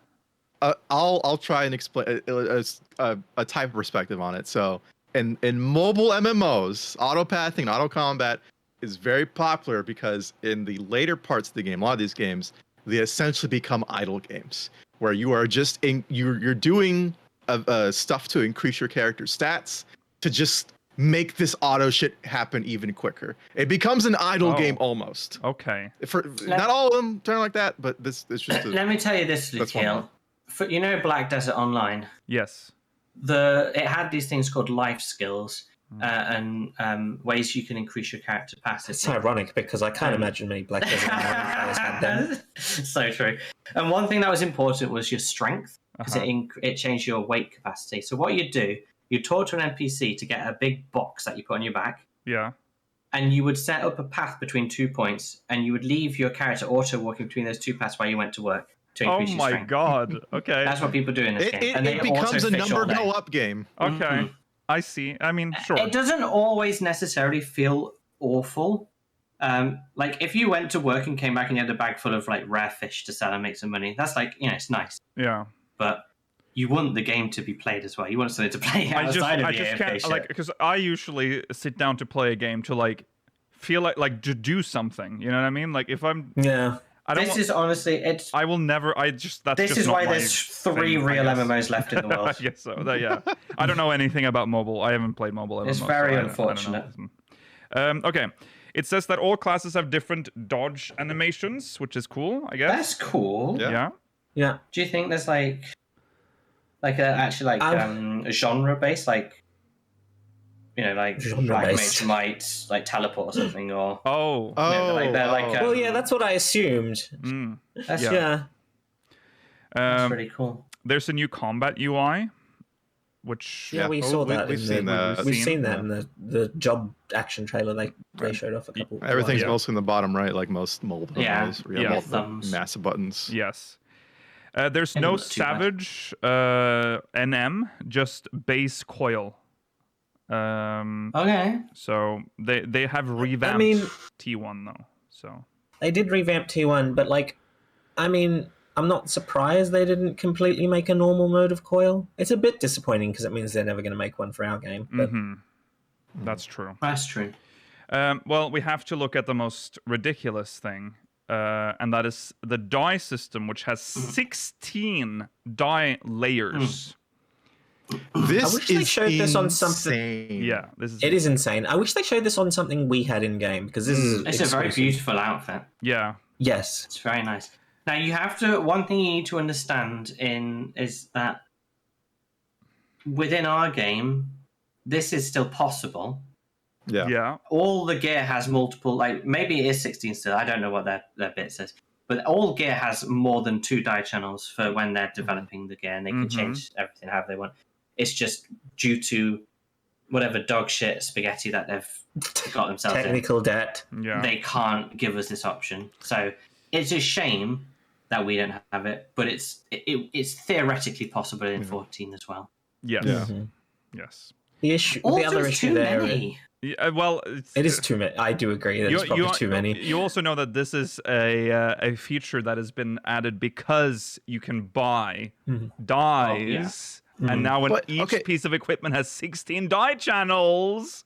I'll try and explain a type of perspective on it. So, in mobile MMOs, auto-pathing and auto-combat is very popular because in the later parts of the game, a lot of these games, they essentially become idle games where you are just you're doing stuff to increase your character's stats to just make this auto shit happen even quicker. It becomes an idle game almost. Okay. Not all of them turn like that, but this is just. Let me tell you this, Luke. You know Black Desert Online? Yes. It had these things called life skills and ways you can increase your character passively. It's ironic because I can't imagine many Black Desert Online players had them. So true. And one thing that was important was your strength, because it changed your weight capacity. So what you'd do, you'd talk to an NPC to get a big box that you put on your back. Yeah. And you would set up a path between 2 points, and you would leave your character auto walking between those 2 paths while you went to work. Oh my god! Okay, that's what people do in this game. And it becomes a number go up game. Okay, I see. I mean, sure. It doesn't always necessarily feel awful. Like if you went to work and came back and you had a bag full of like rare fish to sell and make some money, that's like it's nice. Yeah. But you want the game to be played as well. You want something to play outside of the AFK can't shit. like because I usually sit down to play a game to like feel like to do something. You know what I mean? Like if I'm This is honestly, I will never. This is why there's 3 real MMOs left in the world. I guess so. Yeah. I don't know anything about mobile. I haven't played mobile. It's very unfortunate. Okay. It says that all classes have different dodge animations, which is cool, I guess. That's cool. Yeah. Do you think there's a genre based, like Black Mage might like teleport or something, or well, yeah, that's what I assumed. That's pretty cool. There's a new combat UI, which we saw that. We've seen that. We've seen that in the job action trailer. They showed off a couple. Everything's mostly in the bottom right, like most mobile games. Massive buttons. Yes. There's no Savage NM, just base coil. Okay. So they have revamped T1 though. So they did revamp T1, but I'm not surprised they didn't completely make a normal mode of coil. It's a bit disappointing because it means they're never going to make one for our game. But... That's true. That's true. Well, we have to look at the most ridiculous thing, and that is the die system, which has 16 die layers. I wish they showed this on something. Yeah, it is insane. I wish they showed this on something we had in game because this is. It's a very beautiful outfit. Yeah. Yes. It's very nice. Now you have to. One thing you need to understand is that within our game, this is still possible. Yeah. Yeah. All the gear has multiple. Like maybe it is 16 still. I don't know what their bit says. But all gear has more than 2 die channels for when they're developing the gear, and they can change everything however they want. It's just due to whatever dog shit spaghetti that they've got themselves technical debt. Yeah. They can't give us this option. So it's a shame that we don't have it, but it's theoretically possible in 14 as well. Yes. Yeah. Yes. The other issue there. Yeah, well, it is too many. I do agree. There's probably too many. You also know that this is a feature that has been added because you can buy dies. And now each piece of equipment has 16 die channels.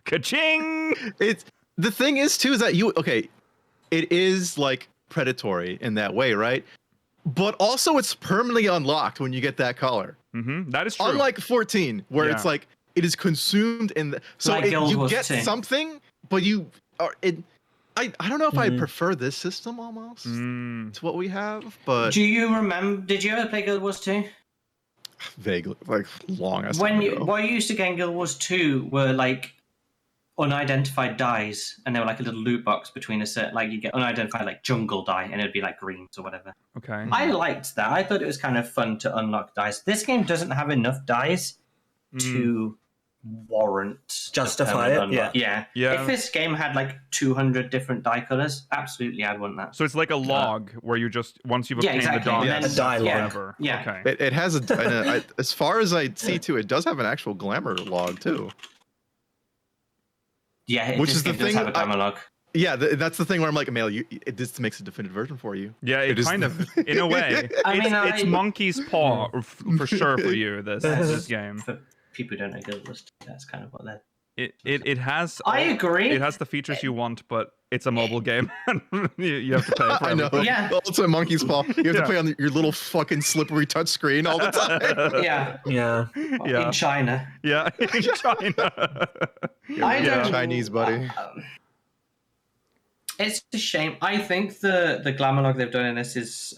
Ka-ching! The thing is too is that it is like predatory in that way, right? But also it's permanently unlocked when you get that collar. That is true. Unlike 14, where it's like it is consumed in the you get something, but you are it. I don't know if I prefer this system almost to what we have, but do you remember? Did you ever play Guild Wars 2? Vaguely, like long as what you used to get in Guild Wars 2 were like unidentified dies, and they were like a little loot box between a certain, like you get unidentified like jungle die, and it would be like greens or whatever. Okay. I liked that. I thought it was kind of fun to unlock dies. This game doesn't have enough dies to warrant justify it. Yeah. If this game had like 200 different die colors, absolutely, I'd want that. So it's like a log where you just once you've obtained the die, a die log. Yeah. Okay. It has as far as I see too, it does have an actual glamour log too. Yeah, which is the thing. Have a glamour log. Yeah, that's the thing where I'm like, Mail, this makes a definitive version for you. Yeah, it kind of, in a way. It's monkey's paw for sure for you, this game. For people who don't know Guild Wars, that's kind of what they're It has. I agree. It has the features you want, but it's a mobile game. You have to pay for I know. everything. Yeah. Well, it's a monkey's paw. You have to play on your little fucking slippery touch screen all the time. Yeah. Yeah. Yeah. In China. Yeah, in China. I Yeah. don't. Chinese, buddy. It's a shame. I think the glamour log they've done in this is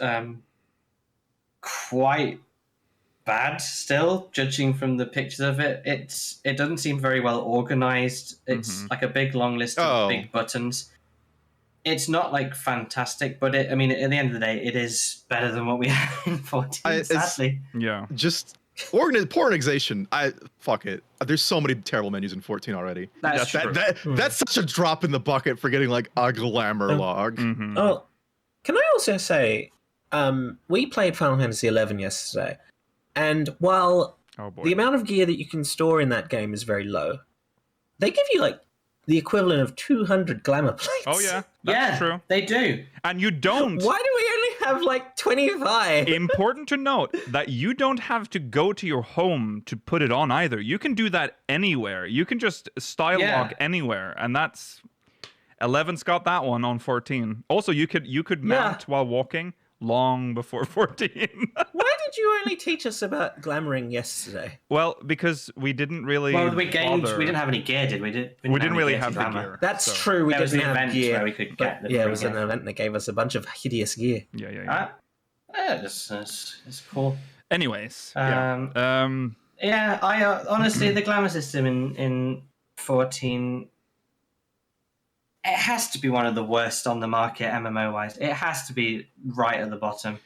quite bad still, judging from the pictures of it. It doesn't seem very well organized. It's like a big long list of big buttons. It's not like fantastic, but I mean, at the end of the day, it is better than what we had in 14. Sadly, Yeah. Just poor organization. Fuck it. There's so many terrible menus in 14 already. that's true. That's such a drop in the bucket for getting like a glamour log. Mm-hmm. Oh, can I also say, we played Final Fantasy XI yesterday, and while Oh boy. the amount of gear that you can store in that game is very low, they give you like the equivalent of 200 glamour plates. Oh yeah, that's true. They do. And you don't. Why do we only have like 25? Important to note that you don't have to go to your home to put it on either. You can do that anywhere. You can just style lock anywhere, and that's 11's got that one on 14. Also, you could mount while walking long before 14. Why did you only teach us about glamoring yesterday? Well, because we didn't really. Well, we bother. didn't have any gear, did we? We didn't really have the the gear. That's so. true. We There was didn't an have event gear. where we could get the Yeah, it free was an gear. event that gave us a bunch of hideous gear. Yeah. It's cool. Anyways, Yeah, I honestly, the glamour system in 14, it has to be one of the worst on the market MMO wise. It has to be right at the bottom.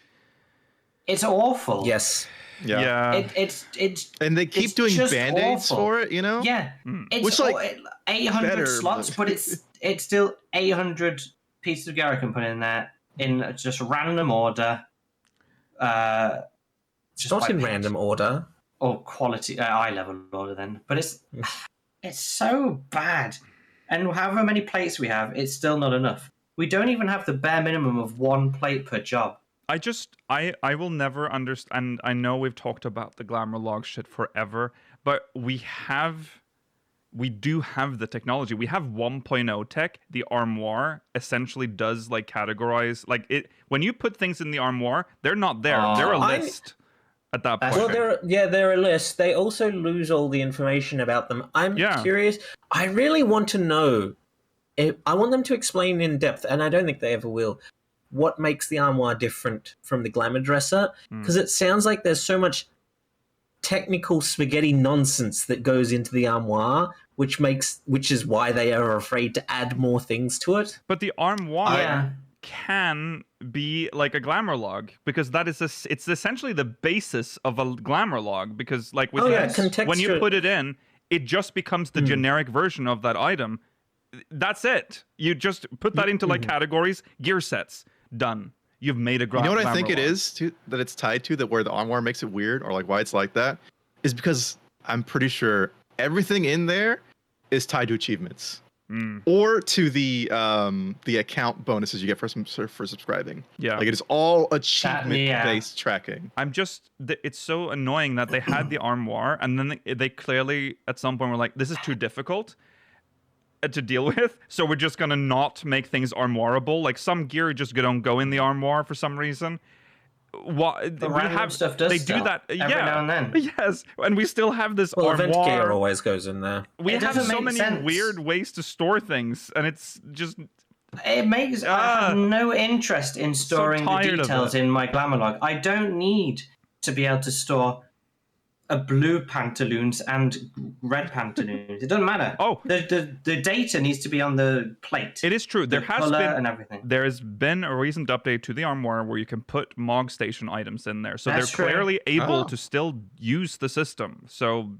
It's awful. Yes. Yeah. It's And they keep it's doing just band-aids awful. for it, you know? Yeah, it's Which, like, 800 better, slots, but- but it's still 800 pieces of gear I can put in there in just random order. Just Not by in pitch. random order. Or quality eye level order then, but it's so bad, and however many plates we have, it's still not enough. We don't even have the bare minimum of 1 plate per job. I will never understand. I know we've talked about the glamour log shit forever, but we do have the technology. We have 1.0 tech. The armoire essentially does like categorize like it when you put things in the armoire, they're not there. They're a list at that point. Well, they're a list. They also lose all the information about them. I'm curious. I really want to know. I want them to explain in depth, and I don't think they ever will, what makes the armoire different from the glamour dresser. Because it sounds like there's so much technical spaghetti nonsense that goes into the armoire, which is why they are afraid to add more things to it. But the armoire can be like a glamour log because it's essentially the basis of a glamour log because like with when you put it in, it just becomes the generic version of that item. That's it. You just put that into like categories, gear sets, done. You've made a glamour log. You know what I think it is too, that it's tied to, that where the armoire makes it weird, or like why it's like that, is because I'm pretty sure everything in there is tied to achievements. Or to the account bonuses you get for subscribing. Yeah, like it is all achievement-based tracking. It's so annoying that they had the armoire and then they clearly at some point were like, this is too difficult to deal with, so we're just gonna not make things armoirable. Like some gear just don't go in the armoire for some reason. What stuff does they do that every now and then. Yes, and we still have this armoire. Event gear always goes in there. We have so many weird ways to store things, and it's just it makes I have no interest in storing the details in my glamour log. I don't need to be able to store a blue pantaloons and red pantaloons. It doesn't matter. The data needs to be on the plate. It is true. There has been a recent update to the armoire where you can put Mog Station items in there, so they're clearly able to still use the system. So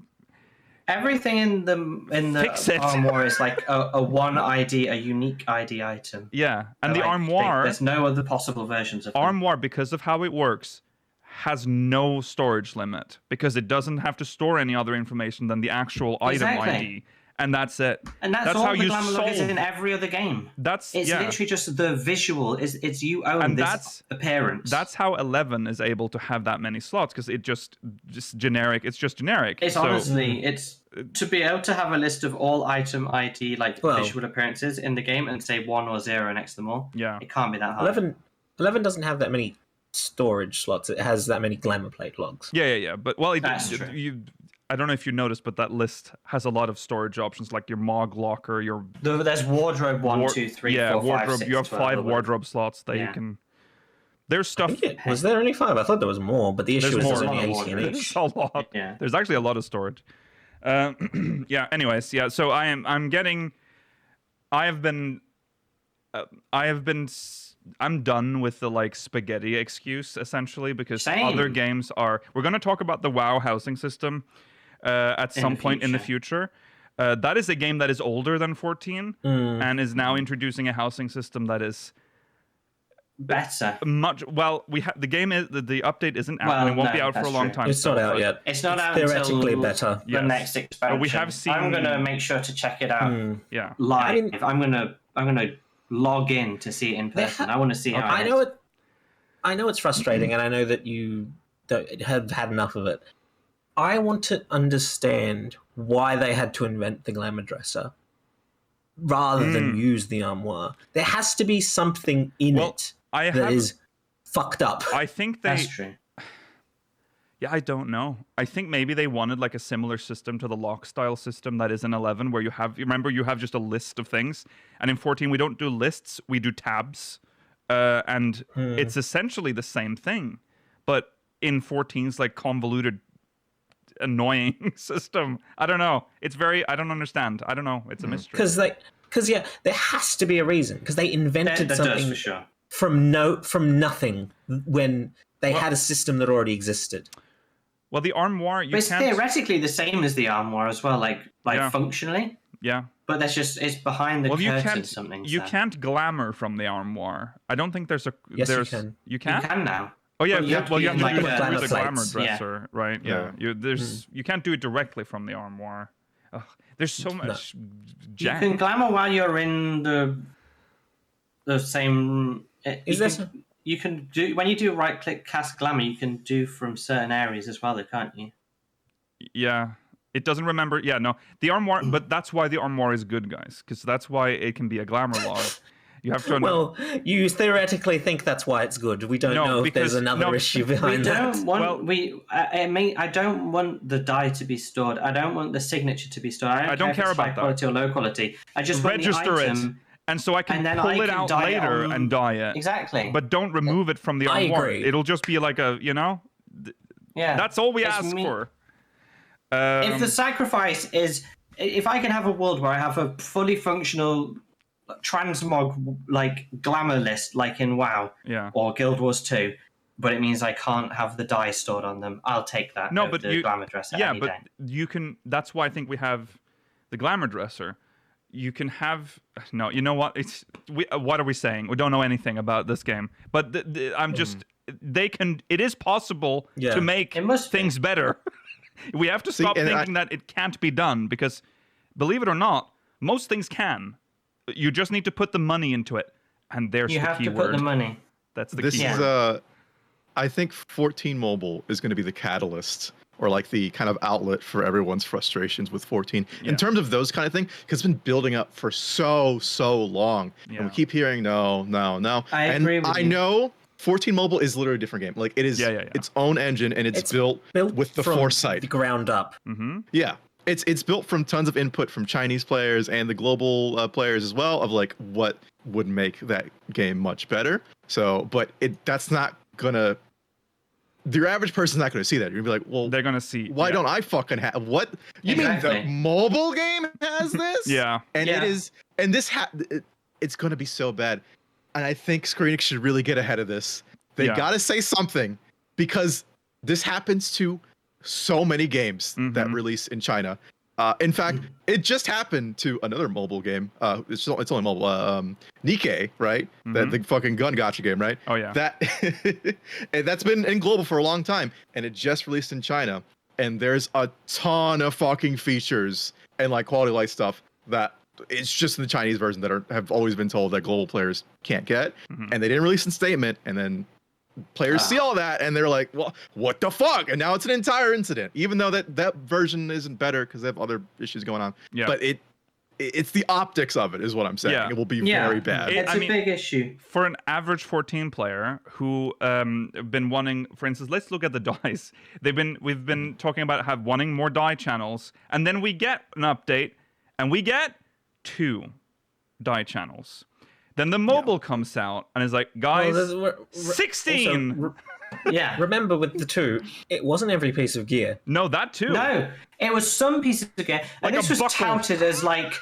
everything in the armoire is like a one ID, a unique ID item. Yeah, and the armoire. There's no other possible versions of armoire because of how it works. Has no storage limit because it doesn't have to store any other information than the actual item ID, and that's it. And that's all how the glamour log is in every other game. It's literally just the visual. It's you own this appearance. That's how 11 is able to have that many slots because it's just generic. It's just generic. Honestly, it's to be able to have a list of all item ID Well- visual appearances in the game and say 1 or 0 next to them all. Yeah. It can't be that hard. 11 doesn't have that many storage slots. It has that many glamour plate logs. Yeah. But well, That's true. I don't know if you noticed, but that list has a lot of storage options, like your Mog locker, your There's wardrobe 1, 2, 3, 4, 5, wardrobe. 6, You have 12, 5 wardrobe slots that you Yeah. can. There's stuff. Was there only 5? I thought there was more, but the issue is There's there's more. only More 18 wardrobe. each. There's a lot. Yeah. There's actually a lot of storage. Yeah. Anyways, yeah. So I'm done with the like spaghetti excuse essentially, because Same. other games are. We're going to talk about the WoW housing system at some point in the future. That is a game that is older than 14 and is now introducing a housing system that is Better. much. Well, the game is the update isn't out. Well, and it won't no, be out for a that's long true. time. It's not still, out but- yet. It's not out theoretically until better. the Yes. next expansion. we have seen- I'm gonna make sure to check it out Yeah. live. I mean- I'm gonna log in to see it in person. I want to see how I it know is. it. I know it's frustrating, and I know that you don't have had enough of it. I want to understand why they had to invent the glamour dresser rather than use the armoire. There has to be something in it that is fucked up. I think they. That's true. Yeah, I don't know. I think maybe they wanted like a similar system to the lock style system that is in 11, where you have just a list of things, and in 14 we don't do lists, we do tabs, and it's essentially the same thing, but in 14's like convoluted, annoying system. I don't know. It's very. I don't understand. I don't know. It's a mystery. Because there has to be a reason. Because they invented That does something for sure. from nothing when they had a system that already existed. Well, the armoire you But it's can't. theoretically the same as the armoire as well, like Yeah. functionally. Yeah. But it's behind the Well, you curtain can't. something. You so. can't glamour from the armoire. I don't think there's a. Yes, you there's, can. You You can. can now. Oh yeah, Well, you have to you be have in to like do a- it through the glamour glamour plates. dresser, right? Yeah. Yeah. You can't do it directly from the armoire. Ugh, there's so much You jack. can glamour while you're in the same. You can do when you do right click cast glamour. You can do from certain areas as well, though, can't you? Yeah. It doesn't remember. Yeah, no. The armoire, but that's why the armoire is good, guys, because that's why it can be a glamour log. You have to. Well, you theoretically think that's why it's good. We don't No, know if there's because- another no, issue We behind that. don't want I don't want the die to be stored. I don't want the signature to be stored. I don't care if it's about high that. quality or low quality. I just want register the it, item. and so I can and then pull I it can out dye it later on- and dye it. Exactly. But don't remove it from the I armoire. agree. It'll just be like a, yeah, That's all we It's ask me- for. If the sacrifice is, if I can have a world where I have a fully functional transmog like glamour list, like in WoW Yeah. or Guild Wars 2, but it means I can't have the die stored on them, I'll take that. No, over but the glamour dresser yeah, any but day. you can. That's why I think we have the glamour dresser. You can have no. You know what? What are we saying? We don't know anything about this game. But I'm just. They can. It is possible Yeah. to make It must be. things better. We have to stop and thinking that it can't be done, because, believe it or not, most things can. You just need to put the money into it, and there's You the have key to word. put the money. That's the This key is word. I think 14 mobile is going to be the catalyst or like the kind of outlet for everyone's frustrations with 14 Yeah. in terms of those kind of things, because it's been building up for so long, Yeah. and we keep hearing no. I And agree with I you. know 14 mobile is literally a different game. Like it is Yeah. its own engine, and it's built with the from foresight. the ground up. Yeah. It's built from tons of input from Chinese players and the global players as well, of like what would make that game much better. So, but that's not gonna. Your average person's not gonna see that. You're gonna be like, well, They're gonna see. why yeah. don't I fucking have what? You mean the Exactly. mobile game has this? Yeah. And Yeah. it is, and it's gonna be so bad. And I think Square Enix should really get ahead of this. They Yeah. gotta say something, because this happens to so many games that release in China. In fact, it just happened to another mobile game. It's only mobile. Nikkei, right? The fucking gun gotcha game, right? Oh, yeah. That and that's been in global for a long time, and it just released in China. And there's a ton of fucking features and like quality of life stuff that it's just in the Chinese version that have always been told that global players can't get. And they didn't release a statement, and then players see all that and they're like, well, what the fuck? And now it's an entire incident, even though that version isn't better because they have other issues going on. Yeah. But it's the optics of it is what I'm saying. Yeah. It will be very bad. It's a big issue. For an average 14 player who been wanting, for instance, let's look at the dice. We've been talking about wanting more die channels, and then we get an update, and we get 2 die channels. Then the mobile comes out and is like, guys, 16. Also, Yeah. remember with the 2, it wasn't every piece of gear. No, that too. No, it was some pieces of gear, and Like this a was buckle. touted as like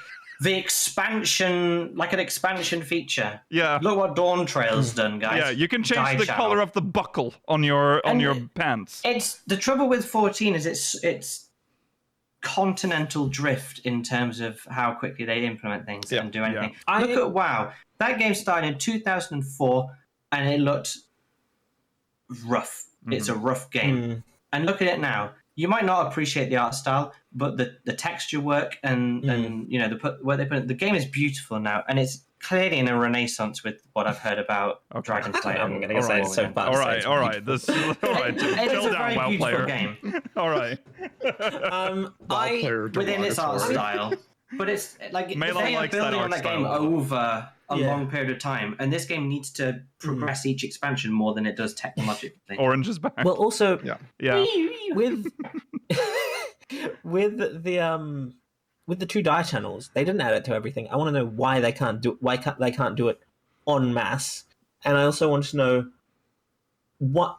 the expansion, like an expansion feature. Yeah. Look what Dawn Trail's done, guys. Yeah, you can change Die the channel. color of the buckle on your pants. It's the trouble with 14 is it's continental drift in terms of how quickly they implement things and do anything. Look at WoW. That game started in 2004, and it looked rough. It's a rough game. And look at it now. You might not appreciate the art style, but the texture work and you know where they put it, the game is beautiful now, and it's clearly in a renaissance with what I've heard about Dragonflight. I'm going to say it's so fast. All right. This all right. It is Chill a down, very WoW beautiful player. game All right. within its art style. But it's like Malon they are likes that building on art that game style. over a long period of time, and this game needs to progress each expansion more than it does technologically. Orange is back. Well, also, yeah. with with the 2 die channels, they didn't add it to everything. I want to know why they can't do it en masse, and I also want to know why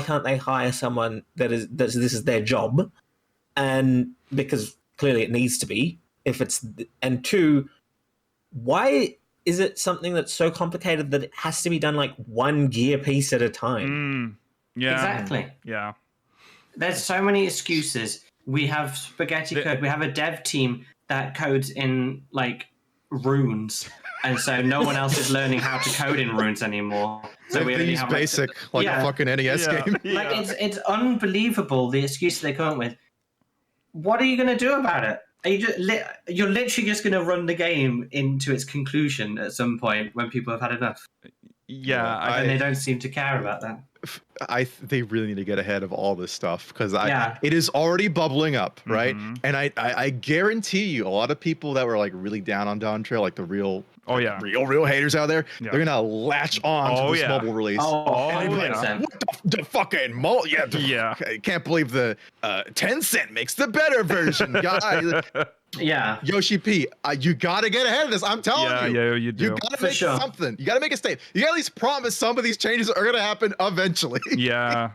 can't they hire someone that this is their job, and because clearly it needs to be, and 2, why is it something that's so complicated that it has to be done like 1 gear piece at a time? Yeah. Exactly. Yeah. There's so many excuses. We have spaghetti code. We have a dev team that codes in like runes, and so no one else is learning how to code in runes anymore. So we only use have basic a fucking NES game. Like it's unbelievable the excuses they come up with. What are you going to do about it? Are you you're literally just going to run the game into its conclusion at some point when people have had enough. Yeah, and they don't seem to care about that. They really need to get ahead of all this stuff because it is already bubbling up, right? And I guarantee you, a lot of people that were like really down on Dawn Trail, like the real haters out there, they're gonna latch on to this mobile release. And be like, what the fucking mobile? I can't believe the 10 cent makes the better version, guys. Yeah, Yoshi P, you gotta get ahead of this. I'm telling you. Yeah, you do. You gotta make something. You gotta make a statement. You gotta at least promise some of these changes are gonna happen eventually. Yeah.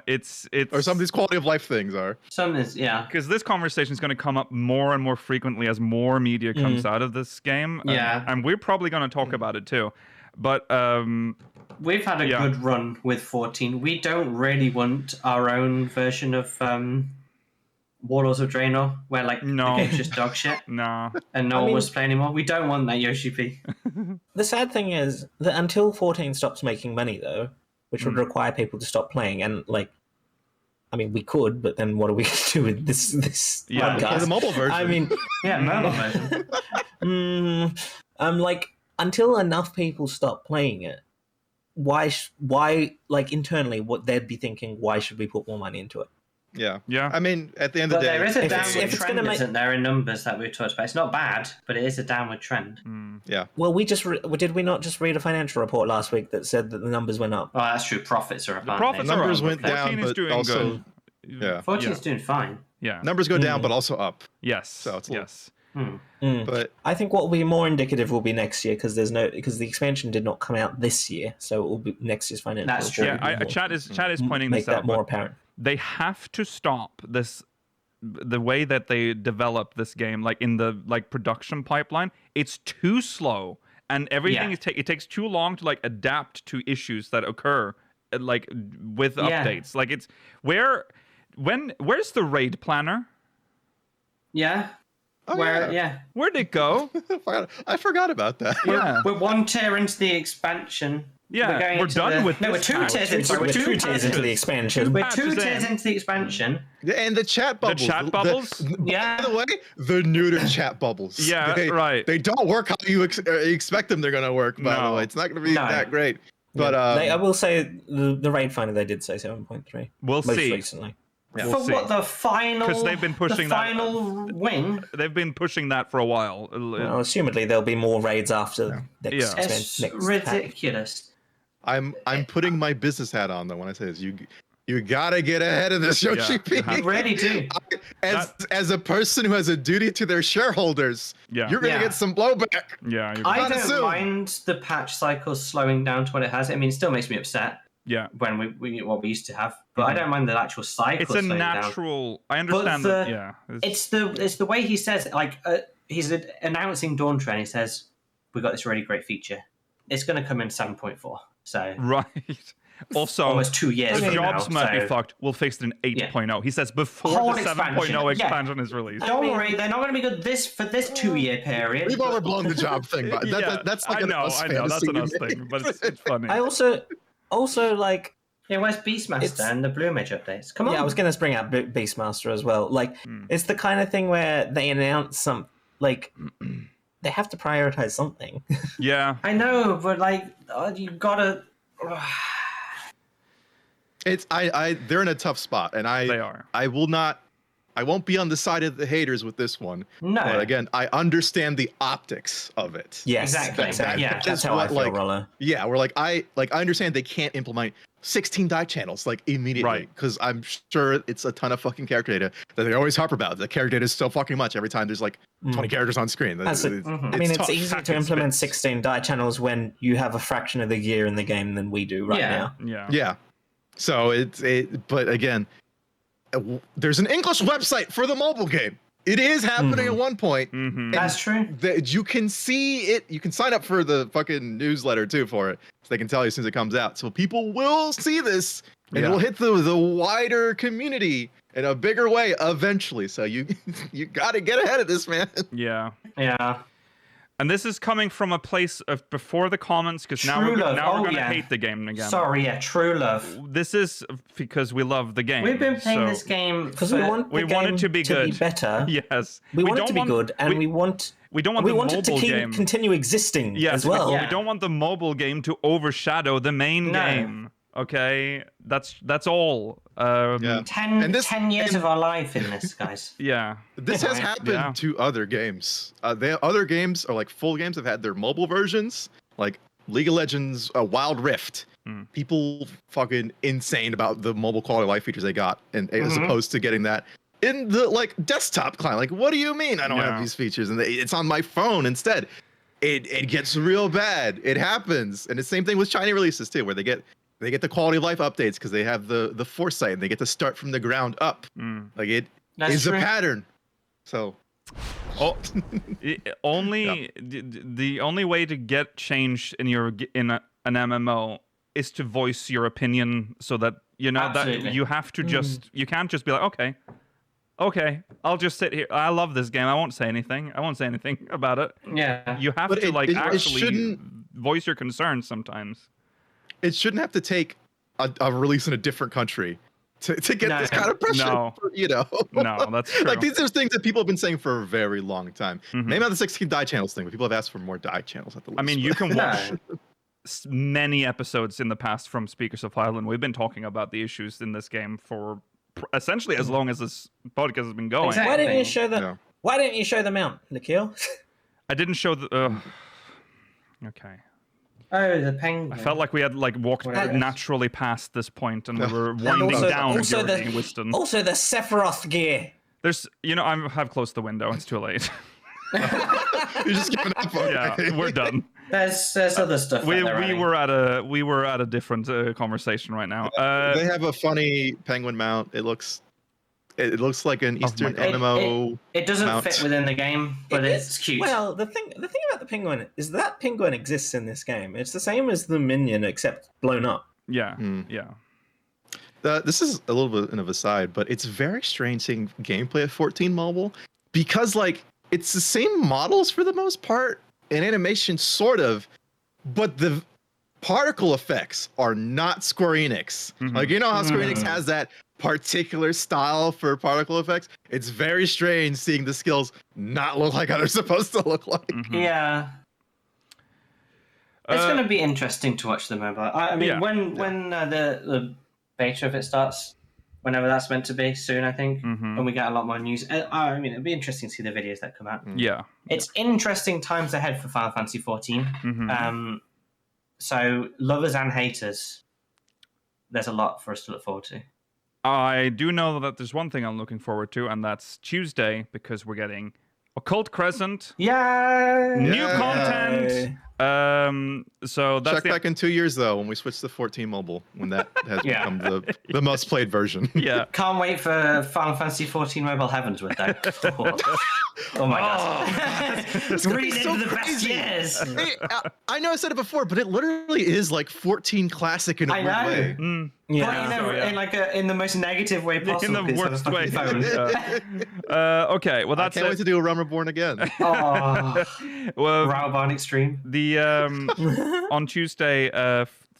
It's or some of these quality of life things are. Some is because this conversation is going to come up more and more frequently as more media comes out of this game. And we're probably going to talk about it too. But we've had a good run with 14. We don't really want our own version of Warlords of Draenor, where the game's just dog shit. No. And no one wants to play anymore. We don't want that, Yoshi P. The sad thing is that until 14 stops making money, though, which would require people to stop playing, and we could, but then what are we going to do with this podcast? The mobile version. Mobile version. Until enough people stop playing it, why internally, what they'd be thinking, why should we put more money into it? Yeah. I mean, at the end of the day, there is a downward trend, isn't there, in numbers that we've talked about? It's not bad, but it is a downward trend. Yeah. Well, did we not just read a financial report last week that said that the numbers went up? Oh, that's true. Profits are up. The profits are numbers up. went down, but also, good. 14 is doing fine. Yeah. Numbers go down, but also up. Yes. So it's But I think what will be more indicative will be next year because the expansion did not come out this year, so it will be next year's financial. That's true. Yeah, chat is pointing make this out. Make that more apparent. They have to stop the way that they develop this game, in the production pipeline. It's too slow, and everything it takes too long to adapt to issues that occur with updates. It's where's the raid planner? Yeah. Where'd it go? I forgot about that. Yeah. We're 1 tier into the expansion. Yeah, we're done with this. No, we're 2 tiers into the expansion. We're 2 tiers into the expansion. And the chat bubbles. The chat bubbles? Yeah. By the way, the neuter chat bubbles. Yeah, right. They don't work how you expect them they're going to work, by the way. It's not going to be that great. But I will say the raid finder they did say 7.3. We'll most see. recently. Yeah. For We'll see. what, the final? Because they've been pushing the that. final wing. They've been pushing that for a while. Well, assumedly there'll be more raids after next Yeah. It's next ridiculous. I'm putting my business hat on though when I say this. You gotta get ahead of this, Yoshi P. you You really do. As a person who has a duty to their shareholders, Yeah. you're gonna Yeah. get some blowback. Yeah. I Not don't assume. mind the patch cycles slowing down to what it has. I mean, it still makes me upset Yeah. when we what we used to have, but I don't mind the actual cycle. It's a slowing down. natural. I understand that. Yeah. It's the way he says it, like he's announcing Dawn Trend. He says we got this really great feature. It's going to come in 7.4. So Right. Also, almost 2 years. the from jobs now, might be so- fucked. We'll fix it in 8.0. He says before Whole the 7.0 expansion is released. Don't worry, they're not going to be good for this 2-year period. We've overblown the job thing, but that's like I know, us I know, that's fantasy an us we thing, make. but it's funny. I also like. Yeah, where's Beastmaster and the Blue Mage updates? Come on. Yeah, I was going to bring out Beastmaster as well. Like, it's the kind of thing where they announce some like they have to prioritize something. Yeah. I know, but like you gotta. It's they're in a tough spot, and They are. I won't be on the side of the haters with this one. No. But again, I understand the optics of it. Yes, Exactly. Yeah, that's how I feel, like, Roller. Yeah, we're I understand they can't implement 16 die channels like immediately, Right. because I'm sure it's a ton of fucking character data that they always harp about. The character data is so fucking much every time there's like 20 characters on screen. I mean, it's tough. easy to implement 16 die channels when you have a fraction of the gear in the game than we do right now. Yeah. Yeah. So but again, there's an English website for the mobile game. It is happening at one point. Mm-hmm. That's true. That you can see it. You can sign up for the fucking newsletter too for it, so they can tell you as soon as it comes out. So people will see this, and it'll hit the wider community in a bigger way eventually. So you got to get ahead of this, man. Yeah. Yeah. And this is coming from a place of before the comments, because now True we're love. going to Yeah. hate the game again. Sorry, yeah, true love. This is because we love the game. We've been playing so- this game Because we want the We want it game to be good. better. Yes. We want it don't to be good, and we want don't want we the want it to mobile game. continue existing Yes, as well. Yeah. we don't want the mobile game to overshadow the main No. game. Okay, that's all. Yeah. 10 years of our life in this, guys. Yeah. This has happened Yeah. to other games. Other games are like full games have had their mobile versions, like League of Legends Wild Rift. People fucking insane about the mobile quality of life features they got, and as opposed to getting that in the like desktop client. Like, what do you mean I don't Yeah. have these features? And it's on my phone instead. It gets real bad. It happens, and the same thing with shiny releases too, where they get the quality of life updates because they have the foresight and they get to start from the ground up. Like it That's is true. a pattern. So Oh, the only way to get change in an MMO is to voice your opinion, so that you know Absolutely. that you have to just you can't just be like okay, I'll just sit here. I love this game. I won't say anything about it. Yeah. You have But to it actually shouldn't- voice your concerns sometimes. it shouldn't have to take a release in a different country to get No. this kind of pressure. No. You know? No, that's true. Like these are things that people have been saying for a very long time. Maybe not the 16 die channels thing, but people have asked for more die channels at the least. I mean, you can No. watch many episodes in the past from Speakers of Highland. We've been talking about the issues in this game for essentially as long as this podcast has been going. Exactly. Why didn't you show the Yeah. Why didn't you show them out, Nikhil? I didn't show the. Okay. Oh, the penguin. I felt like we had walked Whatever. naturally past this point, and we were And winding also- down. also Georgie the Wiston. also the Sephiroth gear. There's, I have closed the window. It's too late. You're just giving up. Yeah, we're done. There's other stuff. We that they're adding. were at a different conversation right now. They have a funny penguin mount. It looks like an Eastern God. MMO. It doesn't mount. fit within the game, but it's cute. Well, the thing about the penguin is that penguin exists in this game. It's the same as the minion except blown up. Yeah, yeah. This is a little bit of an aside, but it's very strange seeing gameplay of 14 mobile because it's the same models for the most part and animation sort of, but the particle effects are not Square Enix. Like, you know how Square Enix has that particular style for particle effects? It's very strange seeing the skills not look like how they're supposed to look like. Yeah. It's going to be interesting to watch the mobile. I mean, when the beta of it starts, whenever that's meant to be, soon, I think, when we get a lot more news. I mean, it'd be interesting to see the videos that come out. Yeah. It's interesting times ahead for Final Fantasy XIV. So, lovers and haters, there's a lot for us to look forward to. I do know that there's one thing I'm looking forward to, and that's Tuesday, because we're getting Occult Crescent. Yeah. New content. So that's check back in 2 years though when we switch to 14 mobile, when that has become the most played version. Yeah. Can't wait for Final Fantasy XIV Mobile Heavens with that. Oh my god. It's Read so into the best crazy. years. Hey, I know I said it before, but it literally is like 14 classic in a weird way. But in the most negative way possible. In the worst way. Okay, well that's I can't wait to do a Realm Reborn again. Well, Railbarn Extreme. The on Tuesday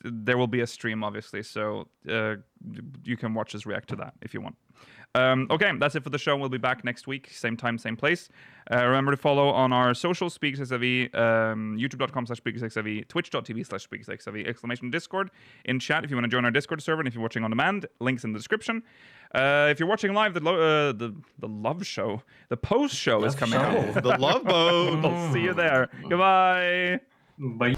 there will be a stream, obviously, so you can watch us react to that if you want. Okay, that's it for the show. We'll be back next week, same time, same place. Remember to follow on our socials, SpeakersXIV, youtube.com/SpeakersXIV, twitch.tv/SpeakersXIV, exclamation Discord in chat if you want to join our Discord server, and if you're watching on demand, links in the description. If you're watching live, the love show, the post show is coming out. The Love Boat. We'll see you there. Goodbye. Bye.